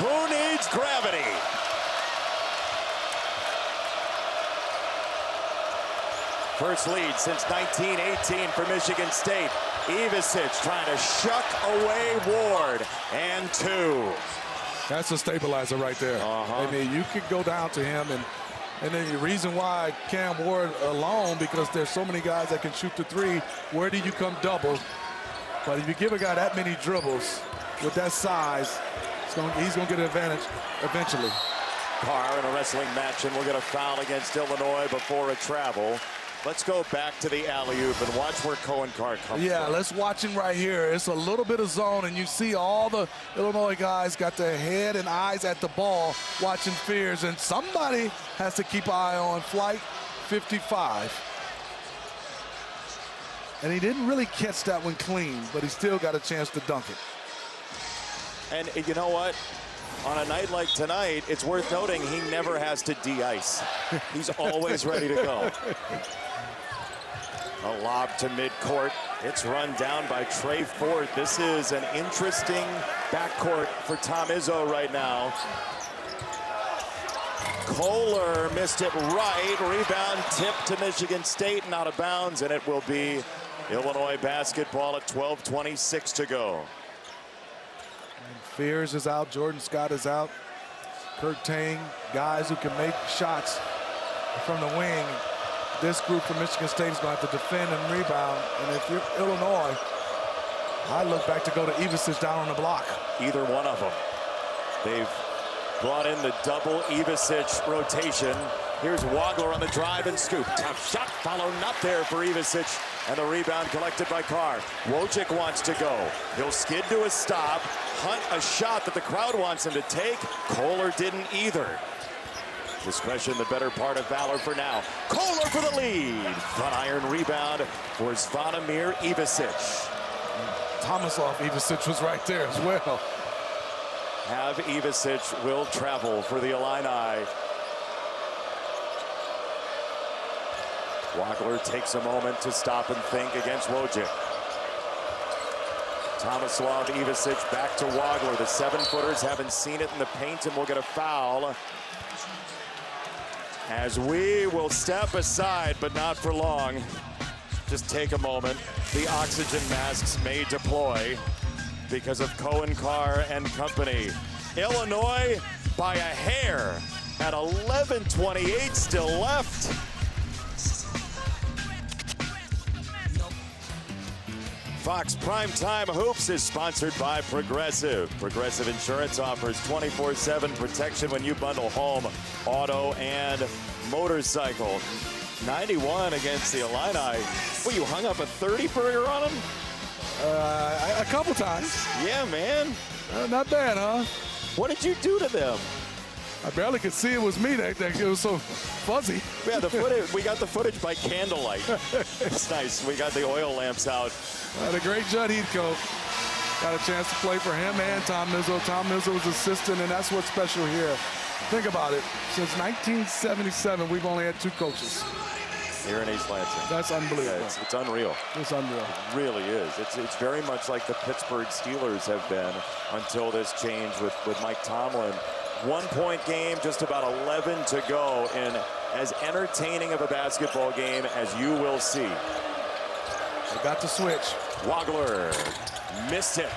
Who needs gravity? First lead since 1918 for Michigan State. Ivisic trying to shuck away Ward, and 2. That's a stabilizer right there. I mean, you could go down to him, and then the reason why Cam Ward alone, because there's so many guys that can shoot the 3. Where do you come double? But if you give a guy that many dribbles with that size, he's going to get an advantage eventually. Carr in a wrestling match, and we'll get a foul against Illinois before a travel. Let's go back to the alley-oop and watch where Cohen Carr comes from. Yeah, let's watch him right here. It's a little bit of zone, and you see all the Illinois guys got their head and eyes at the ball watching Fears, and somebody has to keep an eye on flight 55. And he didn't really catch that one clean, but he still got a chance to dunk it. And you know what? On a night like tonight, it's worth noting he never has to de-ice. He's always ready to go. A lob to midcourt. It's run down by Trey Ford. This is an interesting backcourt for Tom Izzo right now. Kohler missed it right. Rebound tip to Michigan State and out of bounds, and it will be Illinois basketball at 12:26 to go. Fears is out, Jordan Scott is out. Kirk Tang, guys who can make shots from the wing. this group from Michigan State is going to have to defend and rebound. And if you're Illinois, I look back to go to Ivisic down on the block. Either one of them. They've brought in the double Ivisic rotation. Here's Wagler on the drive and scoop. Tough shot, followed up there for Ivisic, and the rebound collected by Carr. Wojcik wants to go. He'll skid to a stop, hunt a shot that the crowd wants him to take. Kohler didn't either. Discretion, the better part of valor for now. Kohler for the lead. Front iron rebound for Zvonimir Ivisic. Tomislav Ivisic was right there as well. Have Ivisic will travel for the Illini. Wagler takes a moment to stop and think against Wojcik. Tomislav Ivisic back to Wagler. The 7-footers haven't seen it in the paint and will get a foul. As we will step aside, but not for long. Just take a moment. The oxygen masks may deploy because of Cohen, Carr, and company. Illinois by a hair at 11:28 still left. Fox Primetime Hoops is sponsored by Progressive. Progressive Insurance offers 24/7 protection when you bundle home, auto, and motorcycle. 91 against the Illini. Well, you hung up a 30-burger on them? A couple times. Yeah, man. Not bad, huh? What did you do to them? I barely could see it was me. That it was so fuzzy. Yeah, the footage. We got the footage by candlelight. It's nice. We got the oil lamps out. The great Judd Heathcote got a chance to play for him and Tom Izzo. Tom Izzo was assistant, and that's what's special here. Think about it. Since 1977, we've only had 2 coaches. Here in East Lansing. That's unbelievable. Yeah, it's unreal. It's unreal. It really is. It's very much like the Pittsburgh Steelers have been until this change with Mike Tomlin. 1-point game, just about 11 to go, and as entertaining of a basketball game as you will see. They got the switch. Wagler missed it.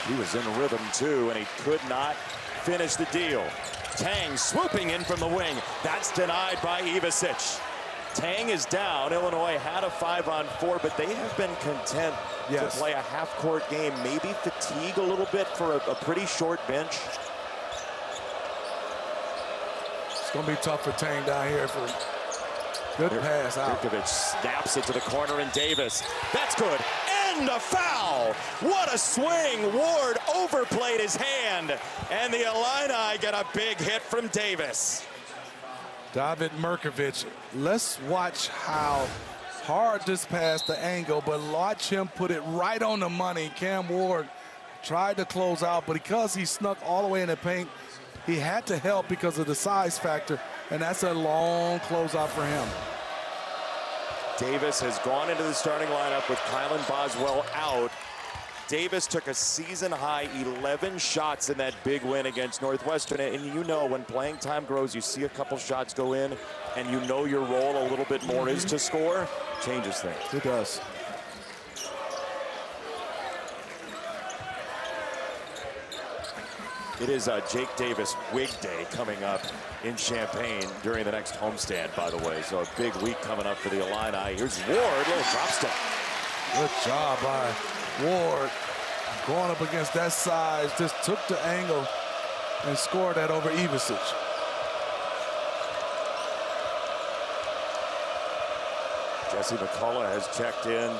He was in rhythm too, and he could not finish the deal. Tang swooping in from the wing. That's denied by Ivisic. Tang is down. Illinois had a 5-on-4, but they have been content to play a half-court game. Maybe fatigue a little bit for a pretty short bench. It's going to be tough for Tang down here for good pass out. Mirkovic snaps it to the corner, and Davis. That's good. And a foul. What a swing. Ward overplayed his hand, and the Illini get a big hit from Davis. David Mirkovic. Let's watch how hard this pass, the angle, but watch him put it right on the money. Cam Ward tried to close out, but because he snuck all the way in the paint, he had to help because of the size factor, and that's a long closeout for him. Davis has gone into the starting lineup with Kylan Boswell out. Davis took a season-high 11 shots in that big win against Northwestern, and you know when playing time grows, you see a couple shots go in, and you know your role a little bit more is to score, changes things. It does. It is Jake Davis Wig Day coming up in Champaign during the next homestand, by the way. So a big week coming up for the Illini. Here's Ward, little drop step. Good job by Ward. Going up against that size, just took the angle and scored that over Ivisic. Jesse McCullough has checked in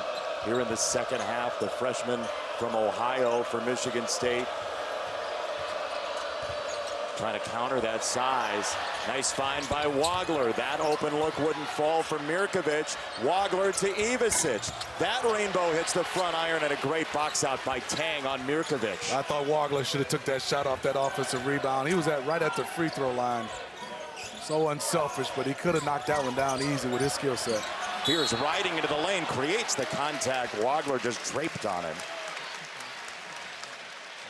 here in the second half. The freshman from Ohio for Michigan State. Trying to counter that size. Nice find by Wagler. That open look wouldn't fall for Mirkovic. Wagler to Ivisic. That rainbow hits the front iron, and a great box out by Tang on Mirkovic. I thought Wagler should have took that shot off that offensive rebound. He was right at the free throw line. So unselfish, but he could have knocked that one down easy with his skill set. Here's riding into the lane, creates the contact. Wagler just draped on him.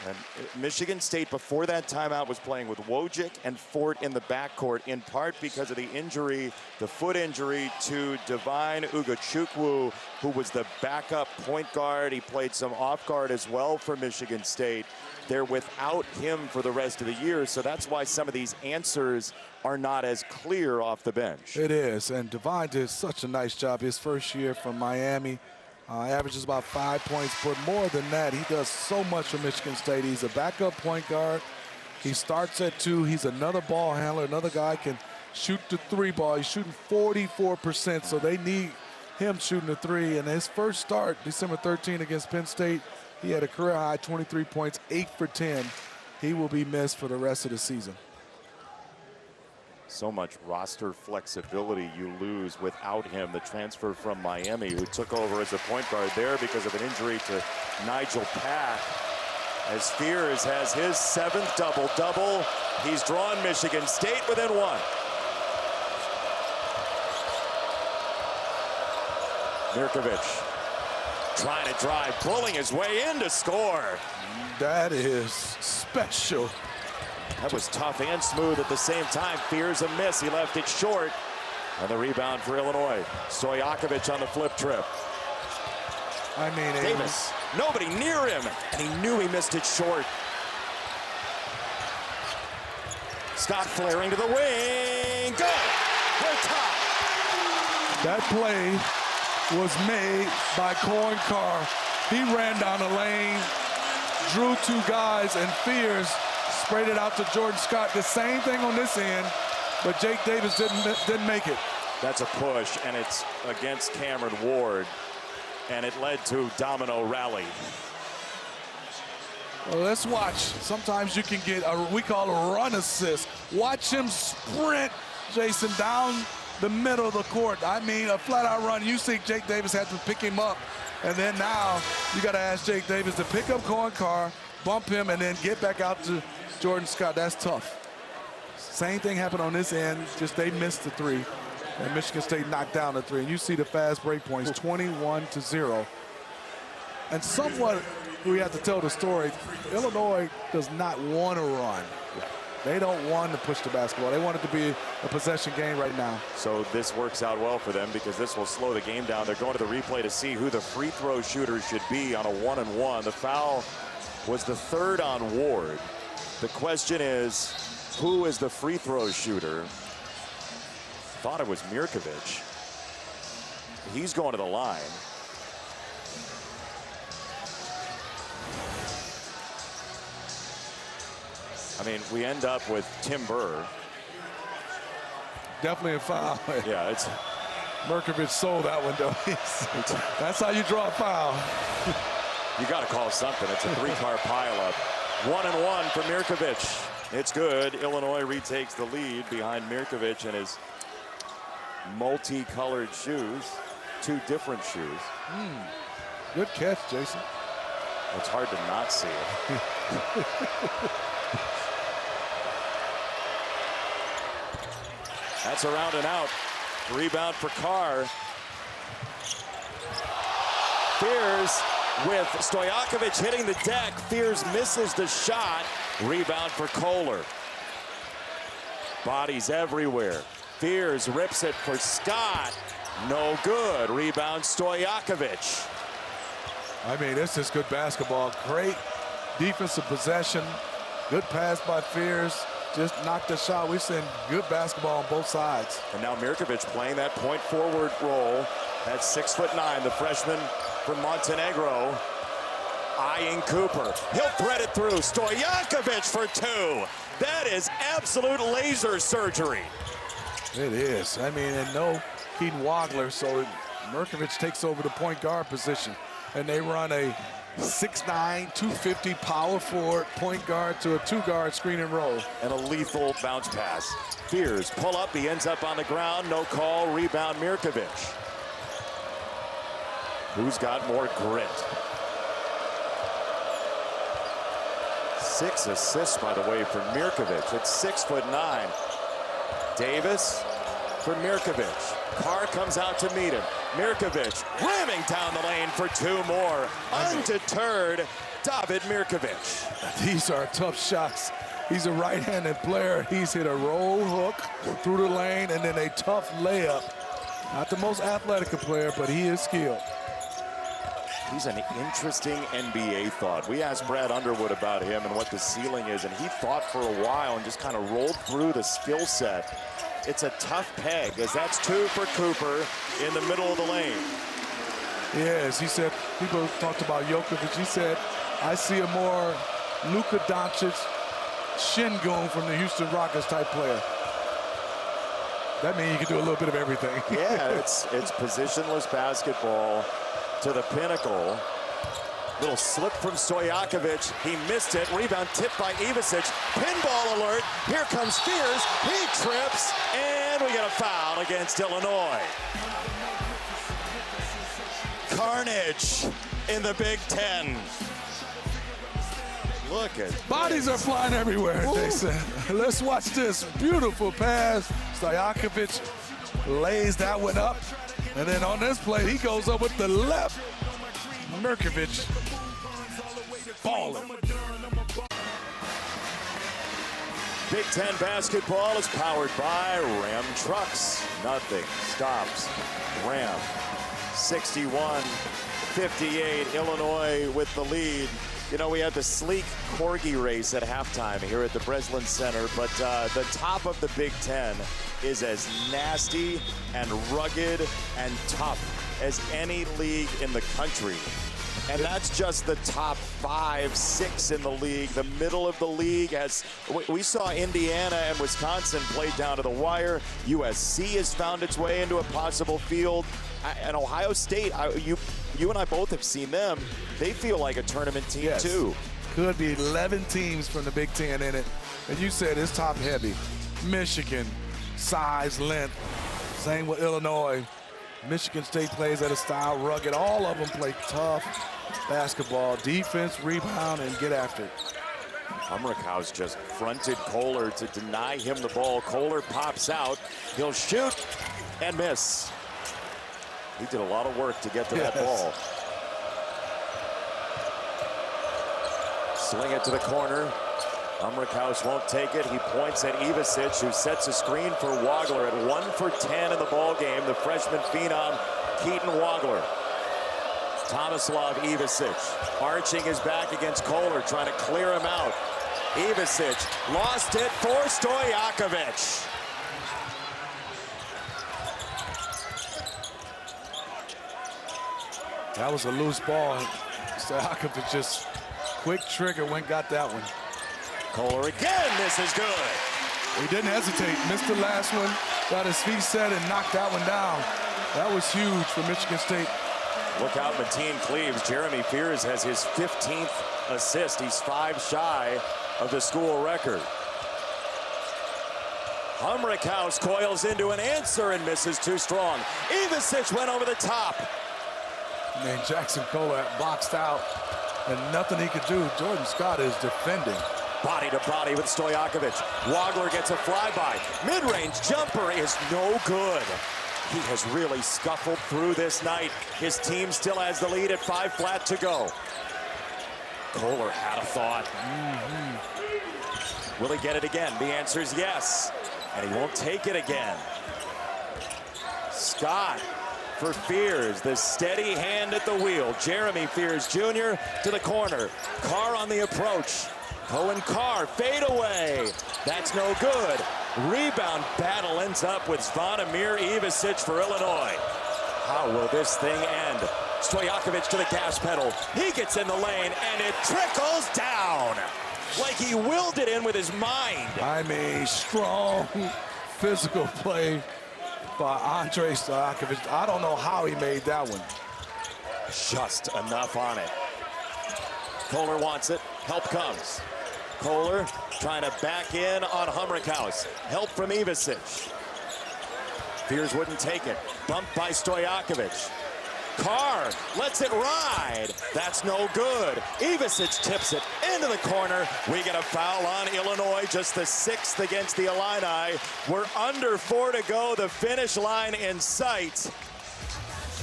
And Michigan State, before that timeout, was playing with Wojcik and Fort in the backcourt, in part because of the injury, the foot injury to Divine Ugachukwu, who was the backup point guard. He played some off guard as well for Michigan State. They're without him for the rest of the year, so that's why some of these answers are not as clear off the bench. It is, and Divine did such a nice job his first year from Miami. Averages about 5 points, but more than that, he does so much for Michigan State. He's a backup point guard. He starts at 2. He's another ball handler. Another guy can shoot the 3 ball. He's shooting 44%, so they need him shooting the 3. And his first start, December 13 against Penn State, he had a career high 23 points, 8 for 10. He will be missed for the rest of the season. So much roster flexibility you lose without him. The transfer from Miami, who took over as a point guard there because of an injury to Nigel Pack. As Fears has his 7th double-double. He's drawn Michigan State within 1. Mirkovic trying to drive, pulling his way in to score. That is special. That was tough and smooth at the same time. Fears a miss. He left it short. And the rebound for Illinois. Stojakovic on the flip trip. I mean, Davis, nobody near him. And he knew he missed it short. Scott flaring to the wing. Go! We're tied. that play was made by Cohen Carr. He ran down the lane, drew 2 guys, and Fears sprayed it out to Jordan Scott. The same thing on this end, but Jake Davis didn't make it. That's a push, and it's against Cameron Ward, and it led to domino rally. Well, let's watch. Sometimes you can get we call a run assist. Watch him sprint, Jason, down the middle of the court. I mean, a flat-out run. You see Jake Davis had to pick him up, and then now you got to ask Jake Davis to pick up Cohen Carr, bump him, and then get back out to Jordan Scott. That's tough. Same thing happened on this end, just they missed the 3, and Michigan State knocked down the 3. And you see the fast break points, 21-0. And somewhat, we have to tell the story, Illinois does not want to run. They don't want to push the basketball. They want it to be a possession game right now. So this works out well for them because this will slow the game down. They're going to the replay to see who the free throw shooter should be on a 1-and-1. The foul was the 3rd on Ward. The question is, who is the free throw shooter? Thought it was Mirkovic. He's going to the line. I mean, we end up with Tim Burr. Definitely a foul. Yeah, it's Mirkovic sold that one, though. That's how you draw a foul. You got to call something. It's a 3-car pileup. 1-and-1 for Mirkovic. It's good. Illinois retakes the lead behind Mirkovic and his multicolored shoes. 2 different shoes. Good catch, Jason. It's hard to not see it. That's around and out. Rebound for Carr. Fears with Stojakovic hitting the deck. Fears misses the shot. Rebound for Kohler. Bodies everywhere. Fears rips it for Scott. No good. Rebound Stojakovic. I mean, this is good basketball. Great defensive possession. Good pass by Fears. Just knocked the shot. We've seen good basketball on both sides. And now Mirkovic playing that point forward role. That's 6'9", the freshman from Montenegro. Eyeing Cooper. He'll thread it through. Stojakovic for 2. That is absolute laser surgery. It is. I mean, and no Keaton Wagler, so Mirkovic takes over the point guard position. And they run a 6'9", 250 power forward point guard to a 2-guard screen and roll. And a lethal bounce pass. Fears pull up. He ends up on the ground. No call. Rebound Mirkovic. Who's got more grit? 6 assists, by the way, for Mirkovic. It's 6'9". Davis for Mirkovic. Carr comes out to meet him. Mirkovic ramming down the lane for 2 more. Undeterred, David Mirkovic. These are tough shots. He's a right-handed player. He's hit a roll hook through the lane and then a tough layup. Not the most athletic player, but he is skilled. He's an interesting NBA thought. We asked Brad Underwood about him and what the ceiling is, and he thought for a while and just kind of rolled through the skill set. It's a tough peg, as that's 2 for Cooper in the middle of the lane. Yes, he said, people talked about Jokovic. He said, I see a more Luka Doncic, Şengün from the Houston Rockets type player. That means you can do a little bit of everything. Yeah, it's positionless basketball to the pinnacle. Little slip from Stojakovic. He missed it. Rebound tipped by Ivisic. Pinball alert. Here comes Fears. He trips, and we get a foul against Illinois. Carnage in the Big Ten. Look at bodies this. are flying everywhere, Jason. Let's watch this beautiful pass. Stojakovic lays that one up. And then on this play, he goes up with the left. Mirkovic balling. Big Ten basketball is powered by Ram Trucks. Nothing stops Ram. 61-58, Illinois with the lead. You know, we had the sleek corgi race at halftime here at the Breslin Center, but the top of the Big Ten is as nasty and rugged and tough as any league in the country. And that's just the top 5, 6 in the league. The middle of the league has, we saw Indiana and Wisconsin play down to the wire. USC has found its way into a possible field. And Ohio State, you and I both have seen them. They feel like a tournament team too. Could be 11 teams from the Big Ten in it. And you said it's top heavy. Michigan, size, length. Same with Illinois. Michigan State plays at a style, rugged. All of them play tough basketball, defense, rebound, and get after it. Humrickhouse just fronted Kohler to deny him the ball. Kohler pops out. He'll shoot and miss. He did a lot of work to get to that ball. Sling it to the corner. Humrickhouse won't take it. He points at Ivisic, who sets a screen for Wagler at 1 for 10 in the ball game. The freshman phenom, Keaton Wagler. Tomislav Ivisic arching his back against Kohler, trying to clear him out. Ivisic lost it for Stojakovic. That was a loose ball. Stojakovic just quick trigger, got that one. Kohler again, this is good. He didn't hesitate, missed the last one, got his feet set and knocked that one down. That was huge for Michigan State. Look out, Mateen Cleaves. Jeremy Fears has his 15th assist. He's 5 shy of the school record. Humrickhouse coils into an answer and misses too strong. Ivisic went over the top. Man, Jackson Kohler boxed out and nothing he could do. Jordan Scott is defending. Body to body with Stojakovic. Wagler gets a flyby. Mid-range jumper is no good. He has really scuffled through this night. His team still has the lead at 5 flat to go. Kohler had a thought. Will he get it again? The answer is yes. And he won't take it again. Scott for Fears, the steady hand at the wheel. Jeremy Fears Jr. to the corner. Carr on the approach. Cohen Carr, fade away. That's no good. Rebound battle ends up with Zvonimir Ivisic for Illinois. How will this thing end? Stojakovic to the gas pedal. He gets in the lane and it trickles down. Like he willed it in with his mind. I mean, strong physical play by Andre Stojakovic. I don't know how he made that one. Just enough on it. Kohler wants it. Help comes. Kohler trying to back in on Humrickhouse. Help from Ivisic. Fears wouldn't take it. Bumped by Stojakovic. Carr lets it ride. That's no good. Ivisic tips it into the corner. We get a foul on Illinois, just the 6th against the Illini. We're under 4 to go. The finish line in sight.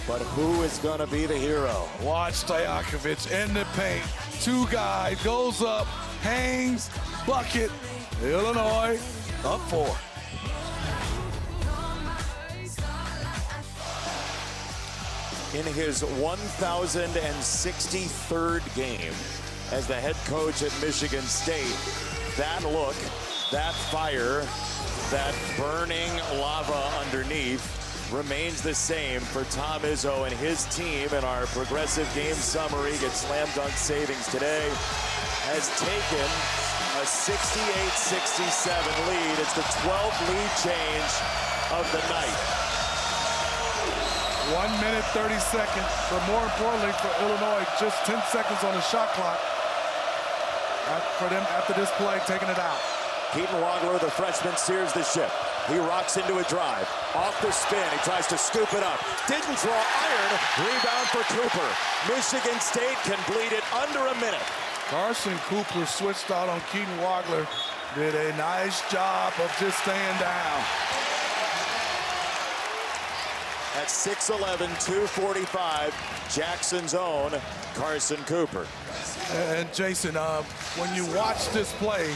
But who is going to be the hero? Watch Stojakovic in the paint. Two guys, goes up, hangs, bucket. Illinois up 4. In his 1,063rd game as the head coach at Michigan State, that look, that fire, that burning lava underneath remains the same for Tom Izzo and his team. And our progressive game summary gets slam dunk savings today, has taken a 68-67 lead. It's the 12th lead change of the night. 1 minute, 30 seconds, but more importantly for Illinois, just 10 seconds on the shot clock for them after this play, taking it out. Keaton Wagler, the freshman, steers the ship. He rocks into a drive. Off the spin, he tries to scoop it up. Didn't draw iron. Rebound for Cooper. Michigan State can bleed it under a minute. Carson Cooper switched out on Keaton Wagler. Did a nice job of just staying down. At 6'11", 245, Jackson's own Carson Cooper. And Jason, when you watch this play,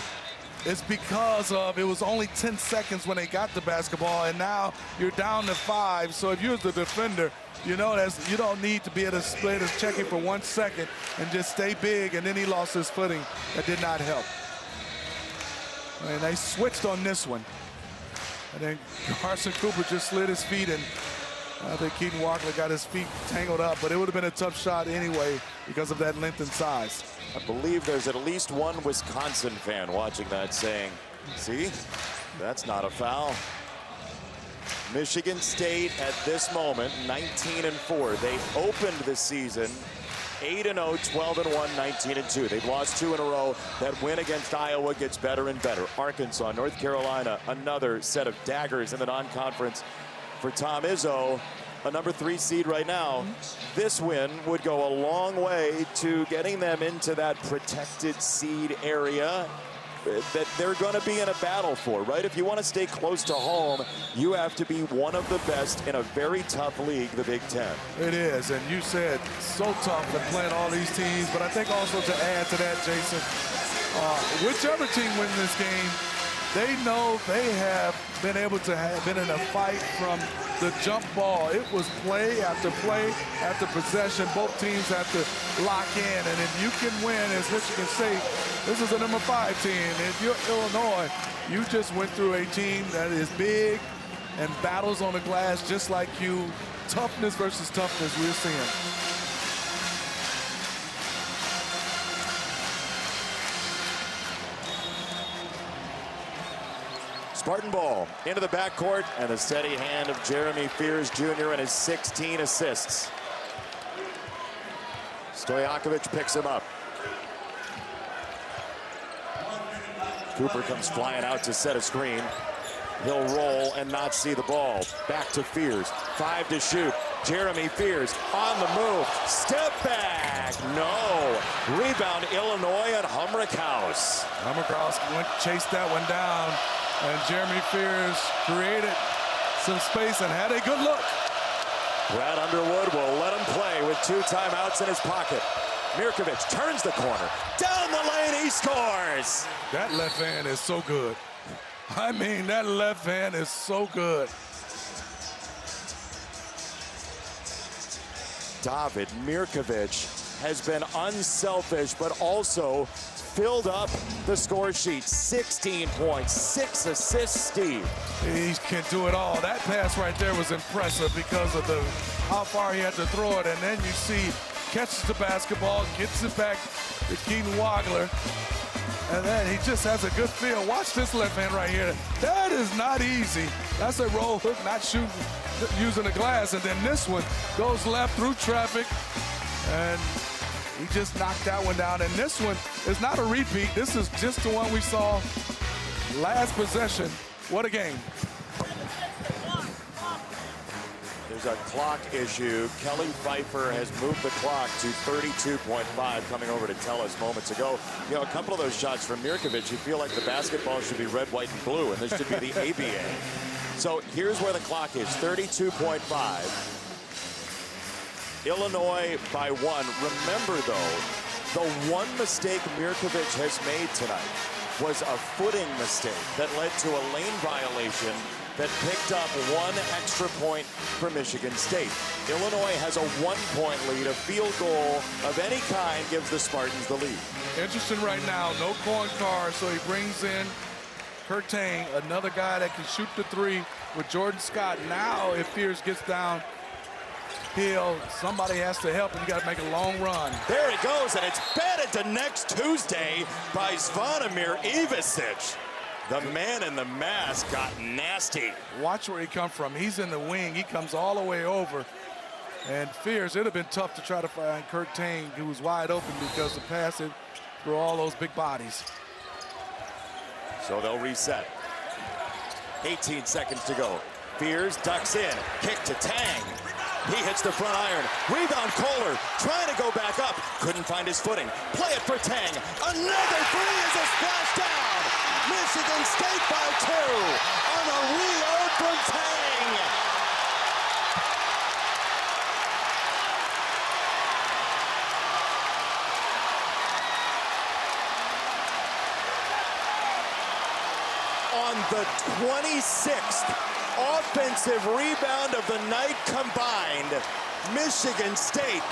it's because of it was only 10 seconds when they got the basketball, and now you're down to 5. So if you're the defender, you know you don't need to be able to split his checking for 1 second and just stay big. And then he lost his footing. That did not help. And they switched on this one. And then Carson Cooper just slid his feet, and I think Keaton Wagler got his feet tangled up, but it would have been a tough shot anyway because of that length and size. I believe there's at least one Wisconsin fan watching that saying, see, that's not a foul. Michigan State at this moment, 19-4. They opened the season 8-0, 12-1, 19-2. They've lost 2 in a row. That win against Iowa gets better and better. Arkansas, North Carolina, another set of daggers in the non-conference for Tom Izzo, a number 3 seed right now. This win would go a long way to getting them into that protected seed area that they're going to be in a battle for, right? If you want to stay close to home, you have to be one of the best in a very tough league, the Big Ten. It is, and you said so tough in playing all these teams, but I think also to add to that, Jason, whichever team wins this game, they know they have been able to have been in a fight from the jump ball. It was play after possession. Both teams have to lock in, and if you can win as Michigan State, this is a number 5 team. If you're Illinois, you just went through a team that is big and battles on the glass just like you. Toughness versus toughness we're seeing. Spartan ball into the backcourt, and the steady hand of Jeremy Fears Jr. and his 16 assists. Stojakovic picks him up. Cooper comes flying out to set a screen. He'll roll and not see the ball. Back to Fears. 5 to shoot. Jeremy Fears on the move. Step back. No. Rebound Illinois at Humrickhouse. Humrickhouse chased that one down. And Jeremy Fears created some space and had a good look. Brad Underwood will let him play with 2 timeouts in his pocket. Mirkovic turns the corner. Down the lane, he scores. That left hand is so good. I mean, that left hand is so good. David Mirkovic has been unselfish, but also filled up the score sheet. 16 points, 6 assists, Steve. He can do it all. That pass right there was impressive because of how far he had to throw it. And then you see, catches the basketball, gets it back to Keaton Wagler. And then he just has a good feel. Watch this left hand right here. That is not easy. That's a roll hook, not shooting, using the glass. And then this one goes left through traffic. And he just knocked that one down. And this one is not a repeat. This is just the one we saw last possession. What a game. There's a clock issue. Kelly Pfeiffer has moved the clock to 32.5, coming over to tell us moments ago. You know, a couple of those shots from Mirkovic, you feel like the basketball should be red, white, and blue, and this should be the ABA. So here's where the clock is, 32.5. Illinois by 1. Remember, though, the one mistake Mirkovic has made tonight was a footing mistake that led to a lane violation that picked up 1 extra point for Michigan State. Illinois has a 1-point lead. A field goal of any kind gives the Spartans the lead. Interesting right now, no coin card, so he brings in Curtain, another guy that can shoot the 3 with Jordan Scott. Now, if Fierce gets down hill, somebody has to help, and you got to make a long run. There it goes, and it's batted to next Tuesday by Zvonimir Ivisic. The man in the mask got nasty. Watch where he comes from. He's in the wing. He comes all the way over. And Fierce, it would have been tough to try to find Curtain, who was wide open because of passing through all those big bodies. So they'll reset. 18 seconds to go. Fierce ducks in. Kick to Tang. He hits the front iron. Rebound Kohler, trying to go back up. Couldn't find his footing. Play it for Tang. Another 3 is a splash down. Michigan State by 2 on a reload from Tang. On the 26th offensive rebound of the night combined, Michigan State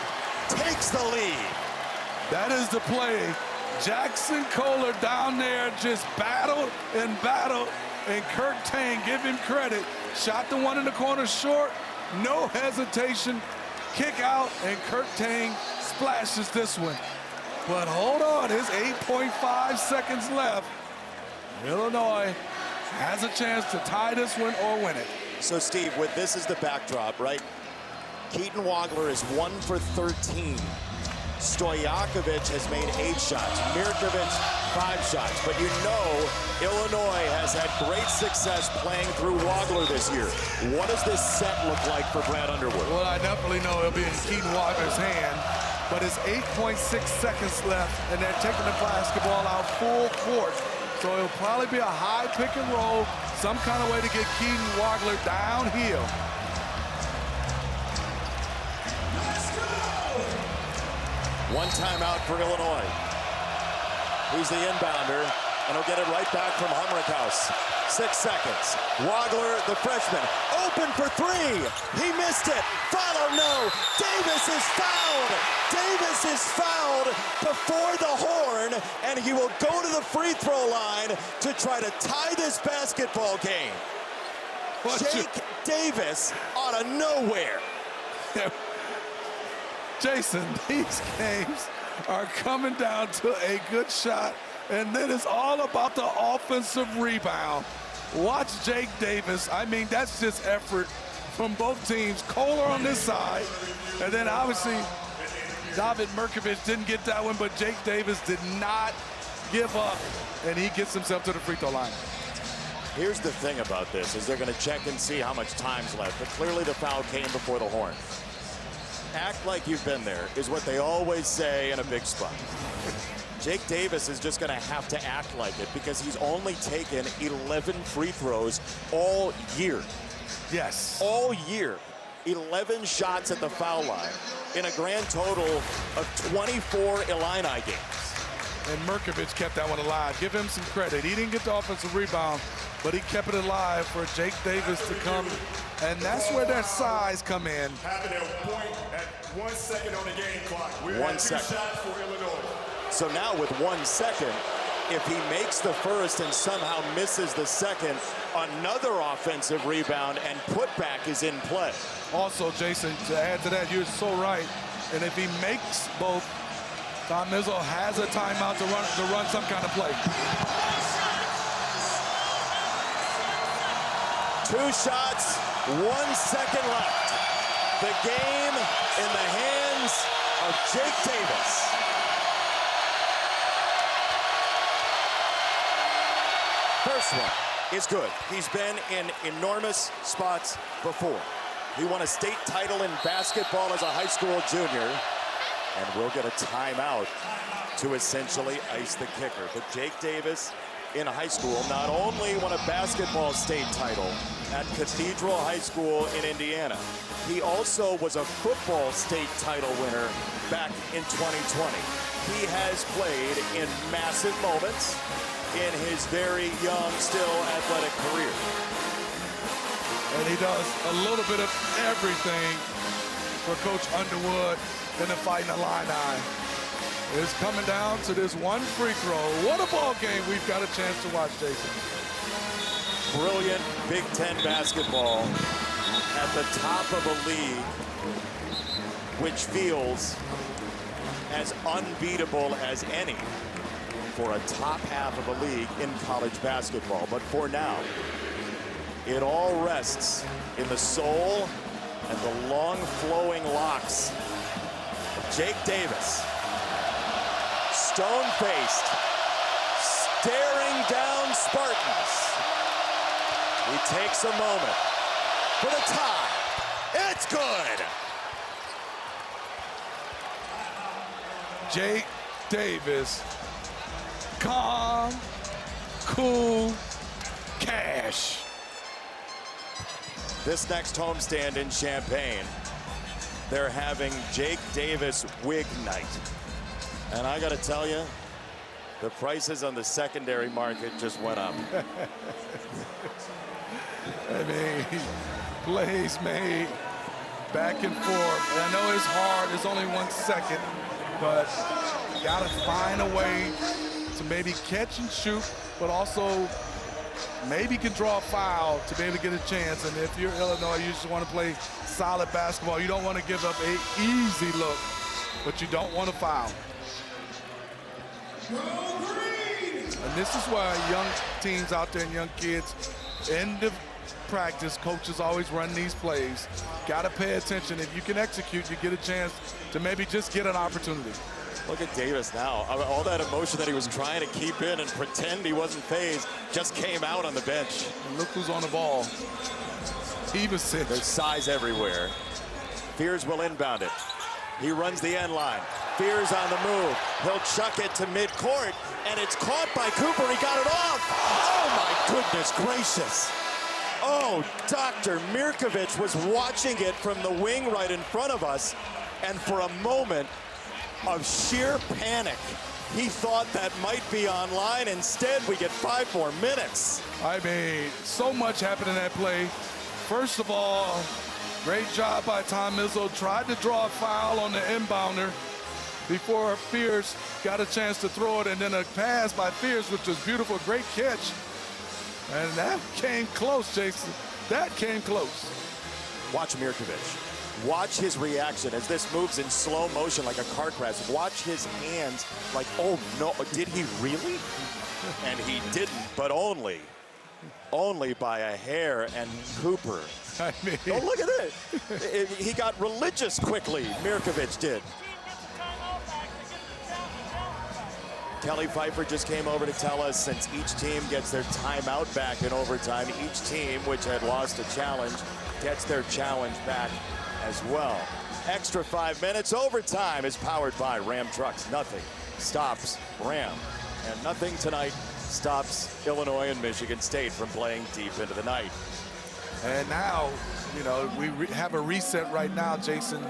takes the lead. That is the play. Jackson Kohler down there just battled and battled, and Curtain, give him credit, shot the one in the corner short, no hesitation, kick out, and Curtain splashes this one. But hold on, there's 8.5 seconds left. Illinois has a chance to tie this one or win it. So, Steve, with this as the backdrop, right? Keaton Wagler is 1 for 13. Stojakovic has made 8 shots. Mirkovic, 5 shots. But you know Illinois has had great success playing through Wagler this year. What does this set look like for Brad Underwood? Well, I definitely know it'll be in Keaton Wagler's hand. But it's 8.6 seconds left, and they're taking the basketball out full court. So it'll probably be a high pick and roll, some kind of way to get Keaton Wagler downhill. One timeout for Illinois. He's the inbounder, and he'll get it right back from Humrickhouse. 6 seconds. Wagler, the freshman, open for 3. He missed it. Follow, no. Davis is fouled. Davis is fouled before the horn, and he will go to the free throw line to try to tie this basketball game. Jake Davis out of nowhere. Jason, these games are coming down to a good shot, and then it's all about the offensive rebound. Watch Jake Davis. I mean, that's just effort from both teams. Kohler on this side, and then obviously David Mirkovic didn't get that one, but Jake Davis did not give up, and he gets himself to the free throw line. Here's the thing about this, is they're going to check and see how much time's left, but clearly the foul came before the horn. Act like you've been there is what they always say in a big spot. Jake Davis is just going to have to act like it because he's only taken 11 free throws all year. Yes. All year. 11 shots at the foul line in a grand total of 24 Illini games. And Mirkovic kept that one alive. Give him some credit. He didn't get the offensive rebound, but he kept it alive for Jake Davis to come. And that's where their size come in. Having a point at 1 second on the game clock. We're 1 at 2 second. shots for Illinois. So now with 1 second, if he makes the first and somehow misses the second, another offensive rebound and putback is in play. Also, Jason, to add to that, you're so right. And if he makes both, Tom Izzo has a timeout to run some kind of play. 2 shots, 1 second left. The game in the hands of Jake Davis. First one is good. He's been in enormous spots before. He won a state title in basketball as a high school junior, and will get a timeout to essentially ice the kicker. But Jake Davis in high school, not only won a basketball state title at Cathedral High School in Indiana, he also was a football state title winner back in 2020. He has played in massive moments in his very young, still athletic career. And he does a little bit of everything for Coach Underwood in the Fighting Illini. It's coming down to this one free throw. What a ball game we've got a chance to watch, Jason. Brilliant Big Ten basketball at the top of a league which feels as unbeatable as any for a top half of a league in college basketball. But for now, it all rests in the soul and the long flowing locks of Jake Davis. Stone-faced, staring down Spartans. He takes a moment for the tie. It's good. Jake Davis, calm, cool, cash. This next homestand in Champaign, they're having Jake Davis wig night. And I got to tell you, the prices on the secondary market just went up. I mean, plays made back and forth. And I know it's hard, it's only 1 second, but you got to find a way to maybe catch and shoot, but also maybe can draw a foul to be able to get a chance. And if you're Illinois, you just want to play solid basketball. You don't want to give up an easy look, but you don't want to foul. And this is why young teams out there and young kids, end of practice, coaches always run these plays. Got to pay attention. If you can execute, you get a chance to maybe just get an opportunity. Look at Davis now. All that emotion that he was trying to keep in and pretend he wasn't phased just came out on the bench. And look who's on the ball. Ivasic. There's size everywhere. Fears will inbound it. He runs the end line. Fears on the move. He'll chuck it to midcourt, and it's caught by Cooper. He got it off. Oh, my goodness gracious. Oh, Dr. Mirkovic was watching it from the wing right in front of us, and for a moment of sheer panic, he thought that might be online. Instead, we get 5 more minutes. I mean, so much happened in that play. First of all, great job by Tom Izzo. Tried to draw a foul on the inbounder before Fears got a chance to throw it, and then a pass by Fears, which was beautiful, great catch. And that came close, Jason. That came close. Watch Mirkovic. Watch his reaction as this moves in slow motion like a car crash. Watch his hands like, oh no, did he really? And he didn't, but only by a hair. And Cooper, I mean, oh, look at it. He got religious quickly, Mirkovic did. Kelly Pfeiffer just came over to tell us since each team gets their timeout back in overtime, each team which had lost a challenge gets their challenge back as well. Extra 5 minutes. Overtime is powered by Ram Trucks. Nothing stops Ram, and nothing tonight stops Illinois and Michigan State from playing deep into the night. and now, you know, we have a reset right now, Jason.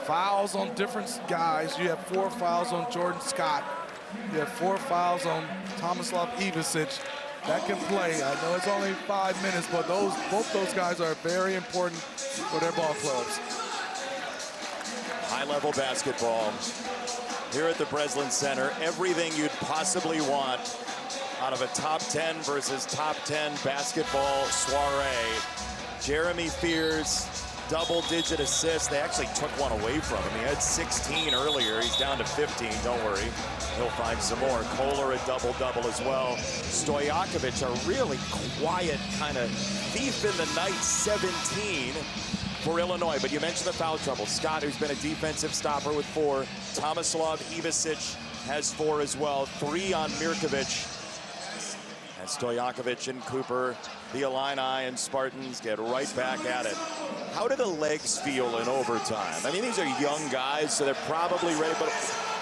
Fouls on different guys. You have 4 fouls on Jordan Scott. You have 4 fouls on Tomislav Ivasic. That can play. I know it's only 5 minutes, but both those guys are very important for their ball clubs. High-level basketball here at the Breslin Center. Everything you'd possibly want out of a top 10 versus top 10 basketball soiree. Jeremy Fears, double-digit assists. They actually took one away from him. He had 16 earlier. He's down to 15. Don't worry. He'll find some more. Kohler, a double-double as well. Stojakovic, a really quiet kind of thief in the night, 17 for Illinois. But you mentioned the foul trouble. Scott, who's been a defensive stopper with 4. Tomislav Ivasic has 4 as well. 3 on Mirkovic. And Stojakovic and Cooper, the Illini and Spartans get right back at it. How do the legs feel in overtime? I mean, these are young guys, so they're probably ready, but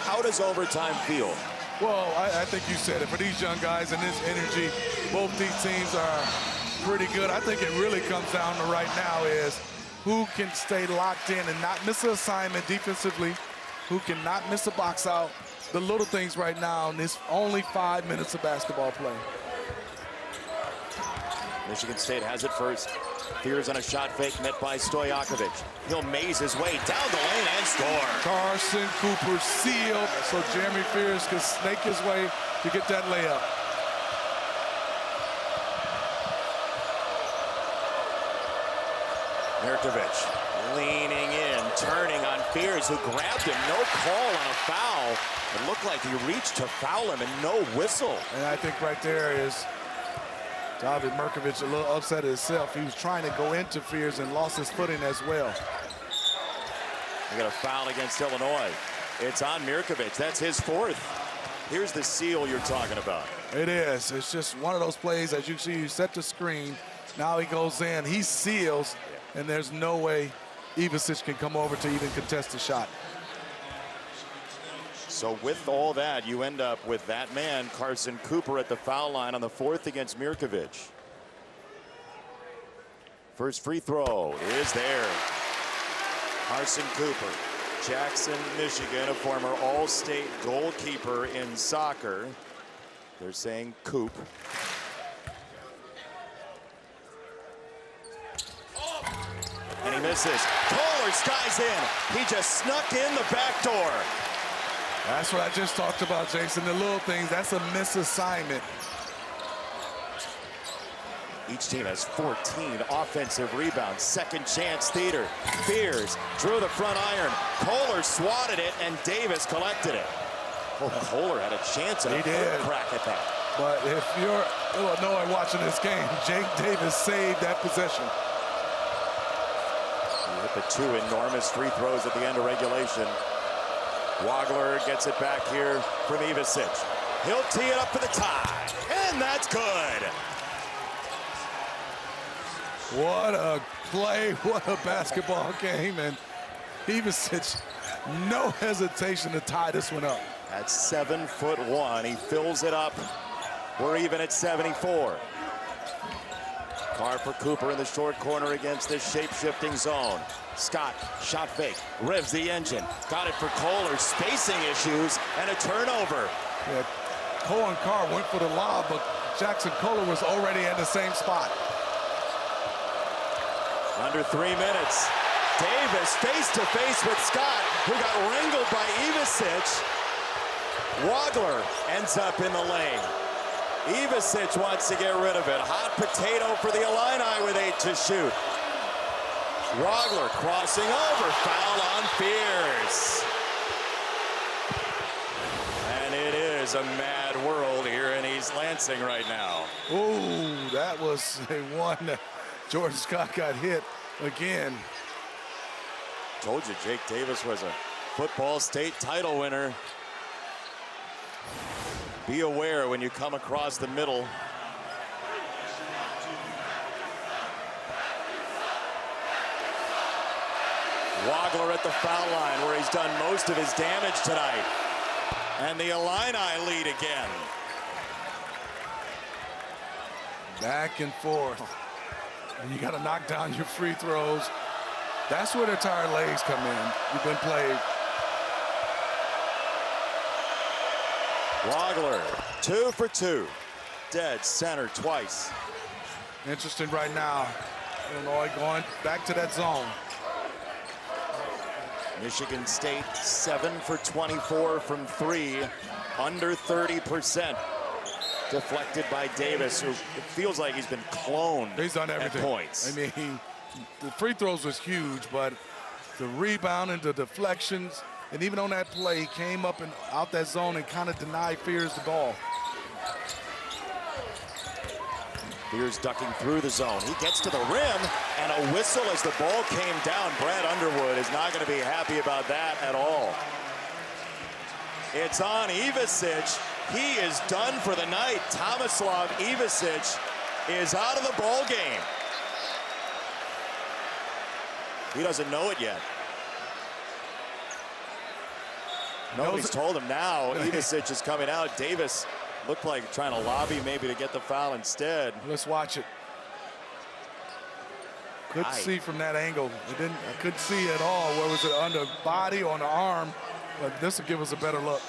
how does overtime feel? Well, I think you said it. For these young guys and this energy, both these teams are pretty good. I think it really comes down to right now is who can stay locked in and not miss an assignment defensively, who cannot miss a box out. The little things right now in this only 5 minutes of basketball play. Michigan State has it first. Fears on a shot fake met by Stojakovic. He'll maze his way down the lane and score. Carson Cooper sealed so Jeremy Fears can snake his way to get that layup. Mirkovic leaning in, turning on Fears, who grabbed him. No call on a foul. It looked like he reached to foul him and no whistle. And I think right there is David Mirkovic a little upset at himself. He was trying to go into Fears and lost his footing as well. We got a foul against Illinois. It's on Mirkovic. That's his fourth. Here's the seal you're talking about. It is. It's just one of those plays, as you see, you set the screen. Now he goes in, he seals, and there's no way Ivisic can come over to even contest the shot. So with all that, you end up with that man, Carson Cooper, at the foul line on the fourth against Mirkovic. First free throw is there. Carson Cooper, Jackson, Michigan, a former All-State goalkeeper in soccer. They're saying Coop. And he misses. Kohler skies in. He just snuck in the back door. That's what I just talked about, Jason. The little things, that's a misassignment. Each team has 14 offensive rebounds. Second chance theater. Fears drew the front iron. Kohler swatted it, and Davis collected it. Oh, Kohler had a chance and a third crack at that. But if you're Illinois watching this game, Jake Davis saved that possession. He hit the two enormous free throws at the end of regulation. Wagler gets it back here from Ivisic. He'll tee it up for the tie, and that's good. What a play, what a basketball game, and Ivisic, no hesitation to tie this one up. At 7'1", he fills it up. We're even at 74. Carr for Cooper in the short corner against this shape-shifting zone. Scott, shot fake, revs the engine. Got it for Kohler, spacing issues, and a turnover. Yeah, Cole and Carr went for the lob, but Jackson Kohler was already at the same spot. Under 3 minutes. Davis face-to-face with Scott, who got wrangled by Ivisic. Wagler ends up in the lane. Ivisic wants to get rid of it. Hot potato for the Illini with 8 to shoot. Wagler crossing over, foul on Fears. And it is a mad world here in East Lansing right now. Ooh, that was a one that Jordan Scott got hit again. Told you Jake Davis was a football state title winner. Be aware when you come across the middle. Wagler at the foul line where he's done most of his damage tonight. And the Illini lead again. Back and forth. And you got to knock down your free throws. That's where their tired legs come in. You've been played. Wagler, 2 for 2. Dead center twice. Interesting right now. Illinois going back to that zone. Michigan State 7 for 24 from 3, under 30%. Deflected by Davis, who it feels like he's been cloned. He's done everything. At points. I mean, the free throws was huge, but the rebound and the deflections, and even on that play, he came up and out that zone and kind of denied Fears the ball. Fears ducking through the zone. He gets to the rim, and a whistle as the ball came down. Brad Underwood is not going to be happy about that at all. It's on Ivisic. He is done for the night. Tomislav Ivisic is out of the ball game. He doesn't know it yet. Nobody's told him now. Ivisic is coming out. Davis looked like trying to lobby maybe to get the foul instead. Let's watch it. Couldn't see from that angle. I couldn't see at all. Where was it, on the body or on the arm? But this will give us a better look.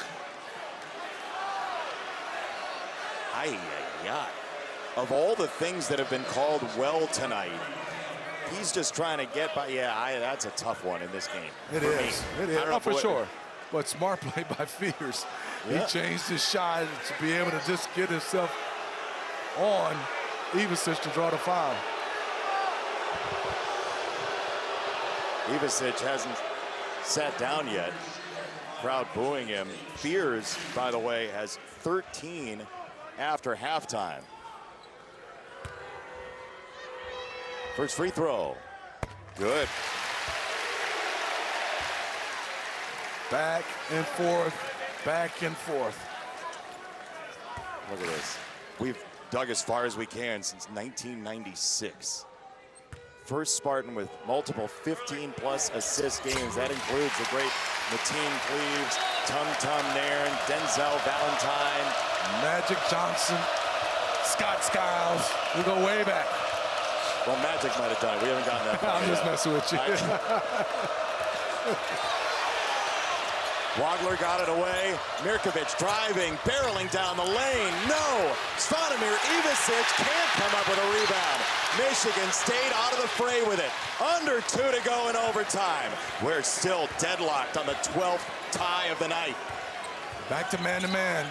Of all the things that have been called well tonight, he's just trying to get by. That's a tough one in this game. It is. It is. Oh, for sure. But smart play by Fears. Yeah. He changed his shot to be able to just get himself on Ivisic to draw the foul. Ivisic hasn't sat down yet. Crowd booing him. Fears, by the way, has 13 after halftime. First free throw. Good. Back and forth, back and forth. Look at this. We've dug as far as we can since 1996. First Spartan with multiple 15-plus assist games. That includes the great Mateen Cleaves, Tum Tum Nairn, Denzel Valentine, Magic Johnson, Scott Skiles. We go way back. Well, Magic might have done it. We haven't gotten that far. I'm just messing with you. Wagler got it away. Mirkovic driving, barreling down the lane. No! Svanimir Ivisic can't come up with a rebound. Michigan State out of the fray with it. Under 2 to go in overtime. We're still deadlocked on the 12th tie of the night. Back to man-to-man.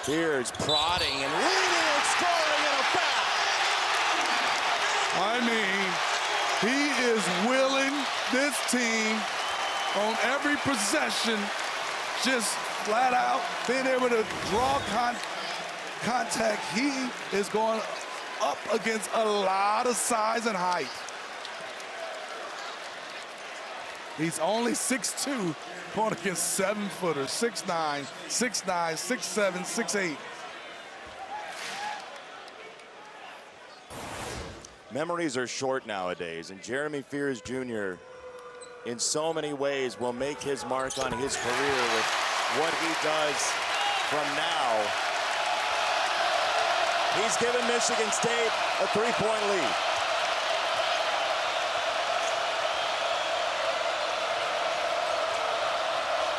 Fears prodding and leading and scoring and a foul. I mean, he is willing this team on every possession, just flat out being able to draw contact. He is going up against a lot of size and height. He's only 6'2", going against 7-footers, 6'9", 6'9", 6'7", 6'8". Memories are short nowadays, and Jeremy Fears Jr. in so many ways will make his mark on his career with what he does from now. He's given Michigan State a 3-point lead.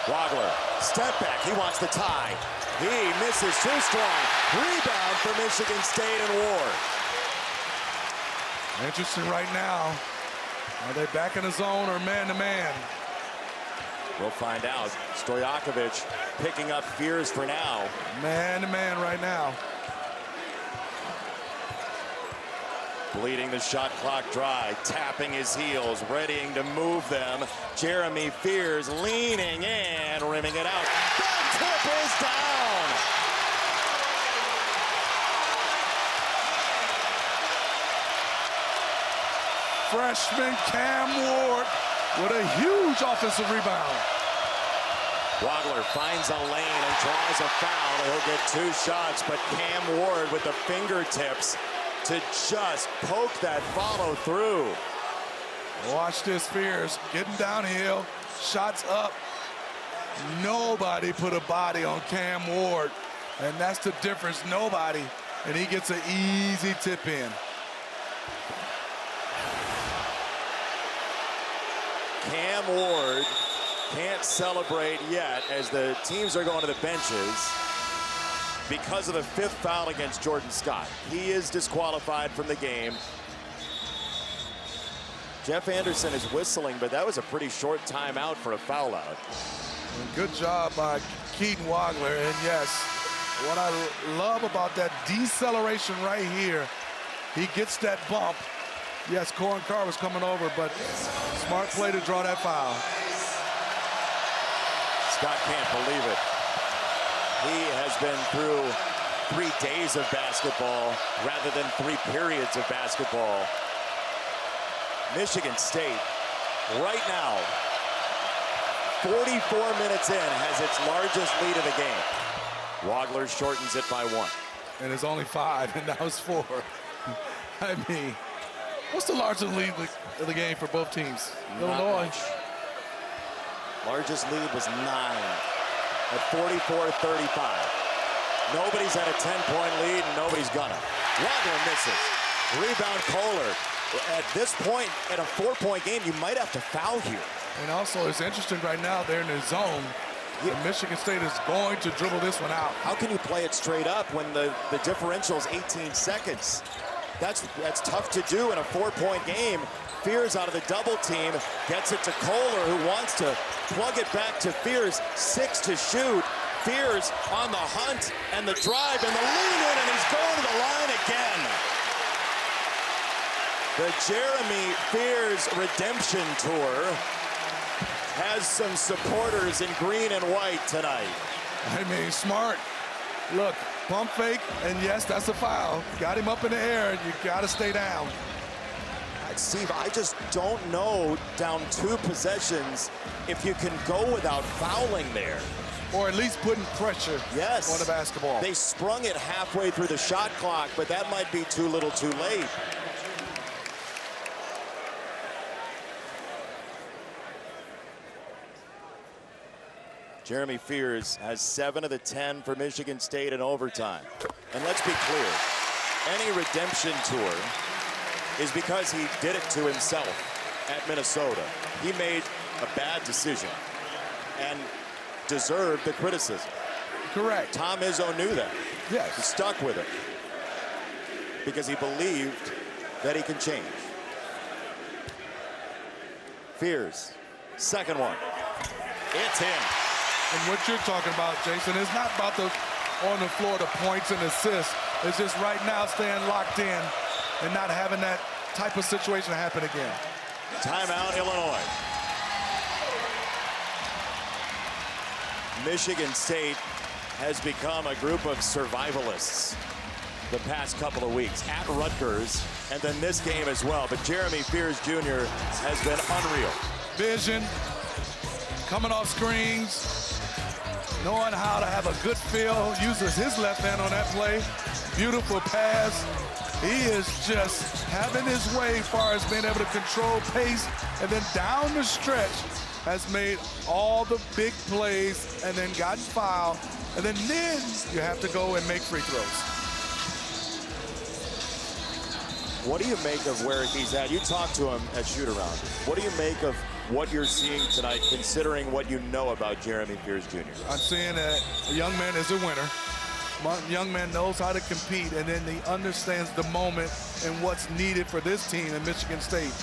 Wagler, step back, he wants the tie. He misses too strong. Rebound for Michigan State and Ward. Interesting right now. Are they back in the zone or man-to-man? We'll find out. Stojakovic picking up Fears for now. Man-to-man right now. Bleeding the shot clock dry, tapping his heels, readying to move them. Jeremy Fears leaning in, rimming it out. That tip is down. Freshman Cam Ward with a huge offensive rebound. Wagler finds a lane and draws a foul. He'll get 2 shots, but Cam Ward with the fingertips to just poke that follow through. Watch this, Fears getting downhill, shots up. Nobody put a body on Cam Ward, and that's the difference. Nobody, and he gets an easy tip in. Cam Ward can't celebrate yet as the teams are going to the benches because of the 5th foul against Jordan Scott. He is disqualified from the game. Jeff Anderson is whistling, but that was a pretty short timeout for a foul out. Good job by Keaton Wagler, and yes, what I love about that deceleration right here, he gets that bump. Yes, Corin Carr was coming over, but smart play to draw that foul. Scott can't believe it. He has been through 3 days of basketball rather than 3 periods of basketball. Michigan State, right now, 44 minutes in, has its largest lead of the game. Wagler shortens it by 1. And it's only 5, and that was 4. I mean, what's the largest lead of the game for both teams? Illinois. Largest lead was 9 at 44-35. Nobody's at a 10-point lead, and nobody's gonna. Wagler misses. Rebound Kohler. At this point, at a 4-point game, you might have to foul here. And also, it's interesting right now, they're in the zone. And Michigan State is going to dribble this one out. How can you play it straight up when the differential is 18 seconds? That's tough to do in a 4-point game. Fears out of the double team, gets it to Kohler, who wants to plug it back to Fears. 6 to shoot. Fears on the hunt, and the drive, and the lean in, and he's going to the line again. The Jeremy Fears Redemption Tour has some supporters in green and white tonight. I mean, smart. Look, pump fake, and yes, that's a foul. Got him up in the air, you got to stay down. Steve, I just don't know, down 2 possessions, if you can go without fouling there. Or at least putting pressure on the basketball. They sprung it halfway through the shot clock, but that might be too little too late. Jeremy Fears has 7 of the 10 for Michigan State in overtime. And let's be clear, any redemption tour is because he did it to himself at Minnesota. He made a bad decision and deserved the criticism. Correct. Tom Izzo knew that. Yes. He stuck with it because he believed that he can change. Fears, second one. It's in. And what you're talking about, Jason, is not about the on the floor, the points and assists. It's just right now staying locked in and not having that type of situation happen again. Timeout, Illinois. Michigan State has become a group of survivalists the past couple of weeks at Rutgers, and then this game as well. But Jeremy Fears Jr. has been unreal. Vision, coming off screens, knowing how to have a good feel, uses his left hand on that play. Beautiful pass. He is just having his way as far as being able to control pace, and then down the stretch has made all the big plays and then gotten fouled, and then you have to go and make free throws. What do you make of where he's at? You talked to him at shoot-around. What do you make of what you're seeing tonight, considering what you know about Jeremy Fears Jr.? I'm seeing that a young man is a winner. Young man knows how to compete, and then he understands the moment and what's needed for this team in Michigan State.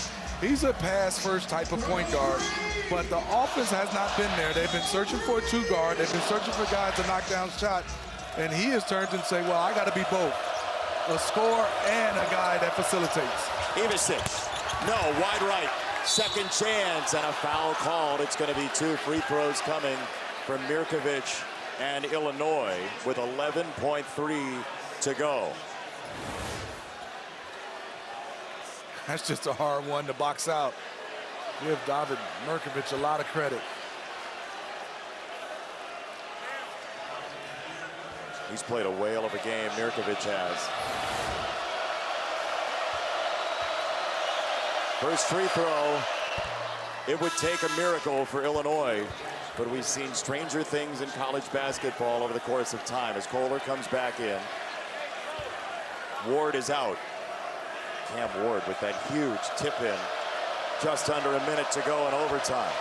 He's a pass-first type of point guard, but the offense has not been there. They've been searching for a 2-guard. They've been searching for guys to knock down shots, and he has turned and say, well, I got to be both, a scorer and a guy that facilitates. Ivisic, no, wide right, second chance, and a foul called. It's going to be 2 free throws coming from Mirkovic and Illinois with 11.3 to go. That's just a hard one to box out. Give David Mirkovic a lot of credit. He's played a whale of a game, Mirkovic has. First free throw. It would take a miracle for Illinois, but we've seen stranger things in college basketball over the course of time as Kohler comes back in. Ward is out. Cam Ward with that huge tip in. Just under a minute to go in overtime.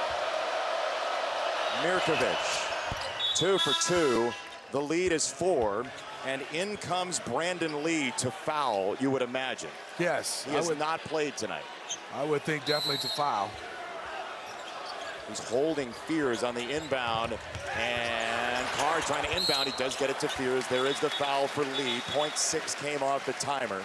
Mirkovic, 2 for 2. The lead is 4, and in comes Brandon Lee to foul, you would imagine. Yes. He has not played tonight. I would think definitely to foul. He's holding Fears on the inbound, and Carr trying to inbound. He does get it to Fears. There is the foul for Lee. 0.6 came off the timer.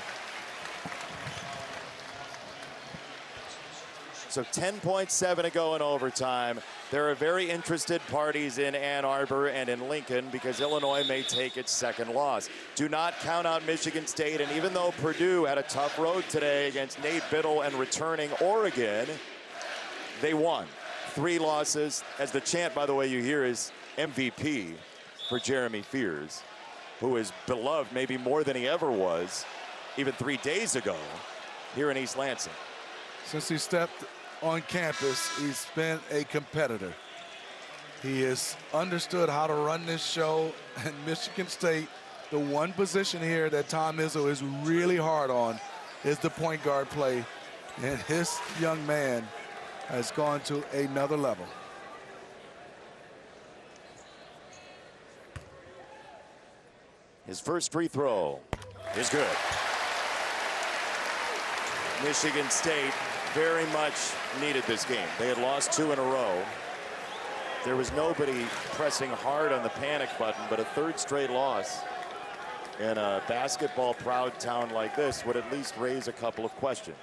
So 10.7 to go in overtime. There are very interested parties in Ann Arbor and in Lincoln because Illinois may take its second loss. Do not count out Michigan State, and even though Purdue had a tough road today against Nate Biddle and returning Oregon, they won. 3 losses, as the chant, by the way, you hear is MVP for Jeremy Fears, who is beloved maybe more than he ever was even 3 days ago here in East Lansing. Since he stepped on campus, he's been a competitor. He has understood how to run this show. And Michigan State, the one position here that Tom Izzo is really hard on is the point guard play. And his young man has gone to another level. His first free throw is good. Michigan State very much needed this game. They had lost 2 in a row. There was nobody pressing hard on the panic button, but a third straight loss in a basketball-proud town like this would at least raise a couple of questions.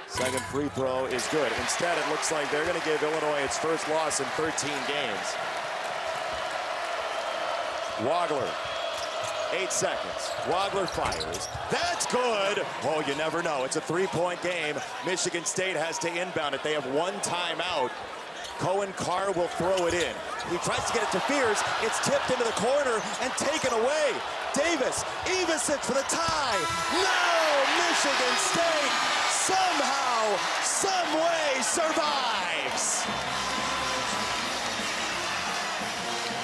Second free throw is good. Instead, it looks like they're going to give Illinois its first loss in 13 games. Wagler, 8 seconds. Wagler fires. That's good. Oh, you never know. It's a 3-point game. Michigan State has to inbound it. They have 1 timeout. Cohen Carr will throw it in. He tries to get it to Fears. It's tipped into the corner and taken away. Davis, Ivisic for the tie. No! Michigan State somehow, some way survives.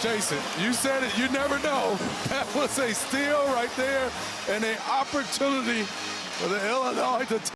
Jason, you said it, you never know. That was a steal right there and an opportunity for the Illinois to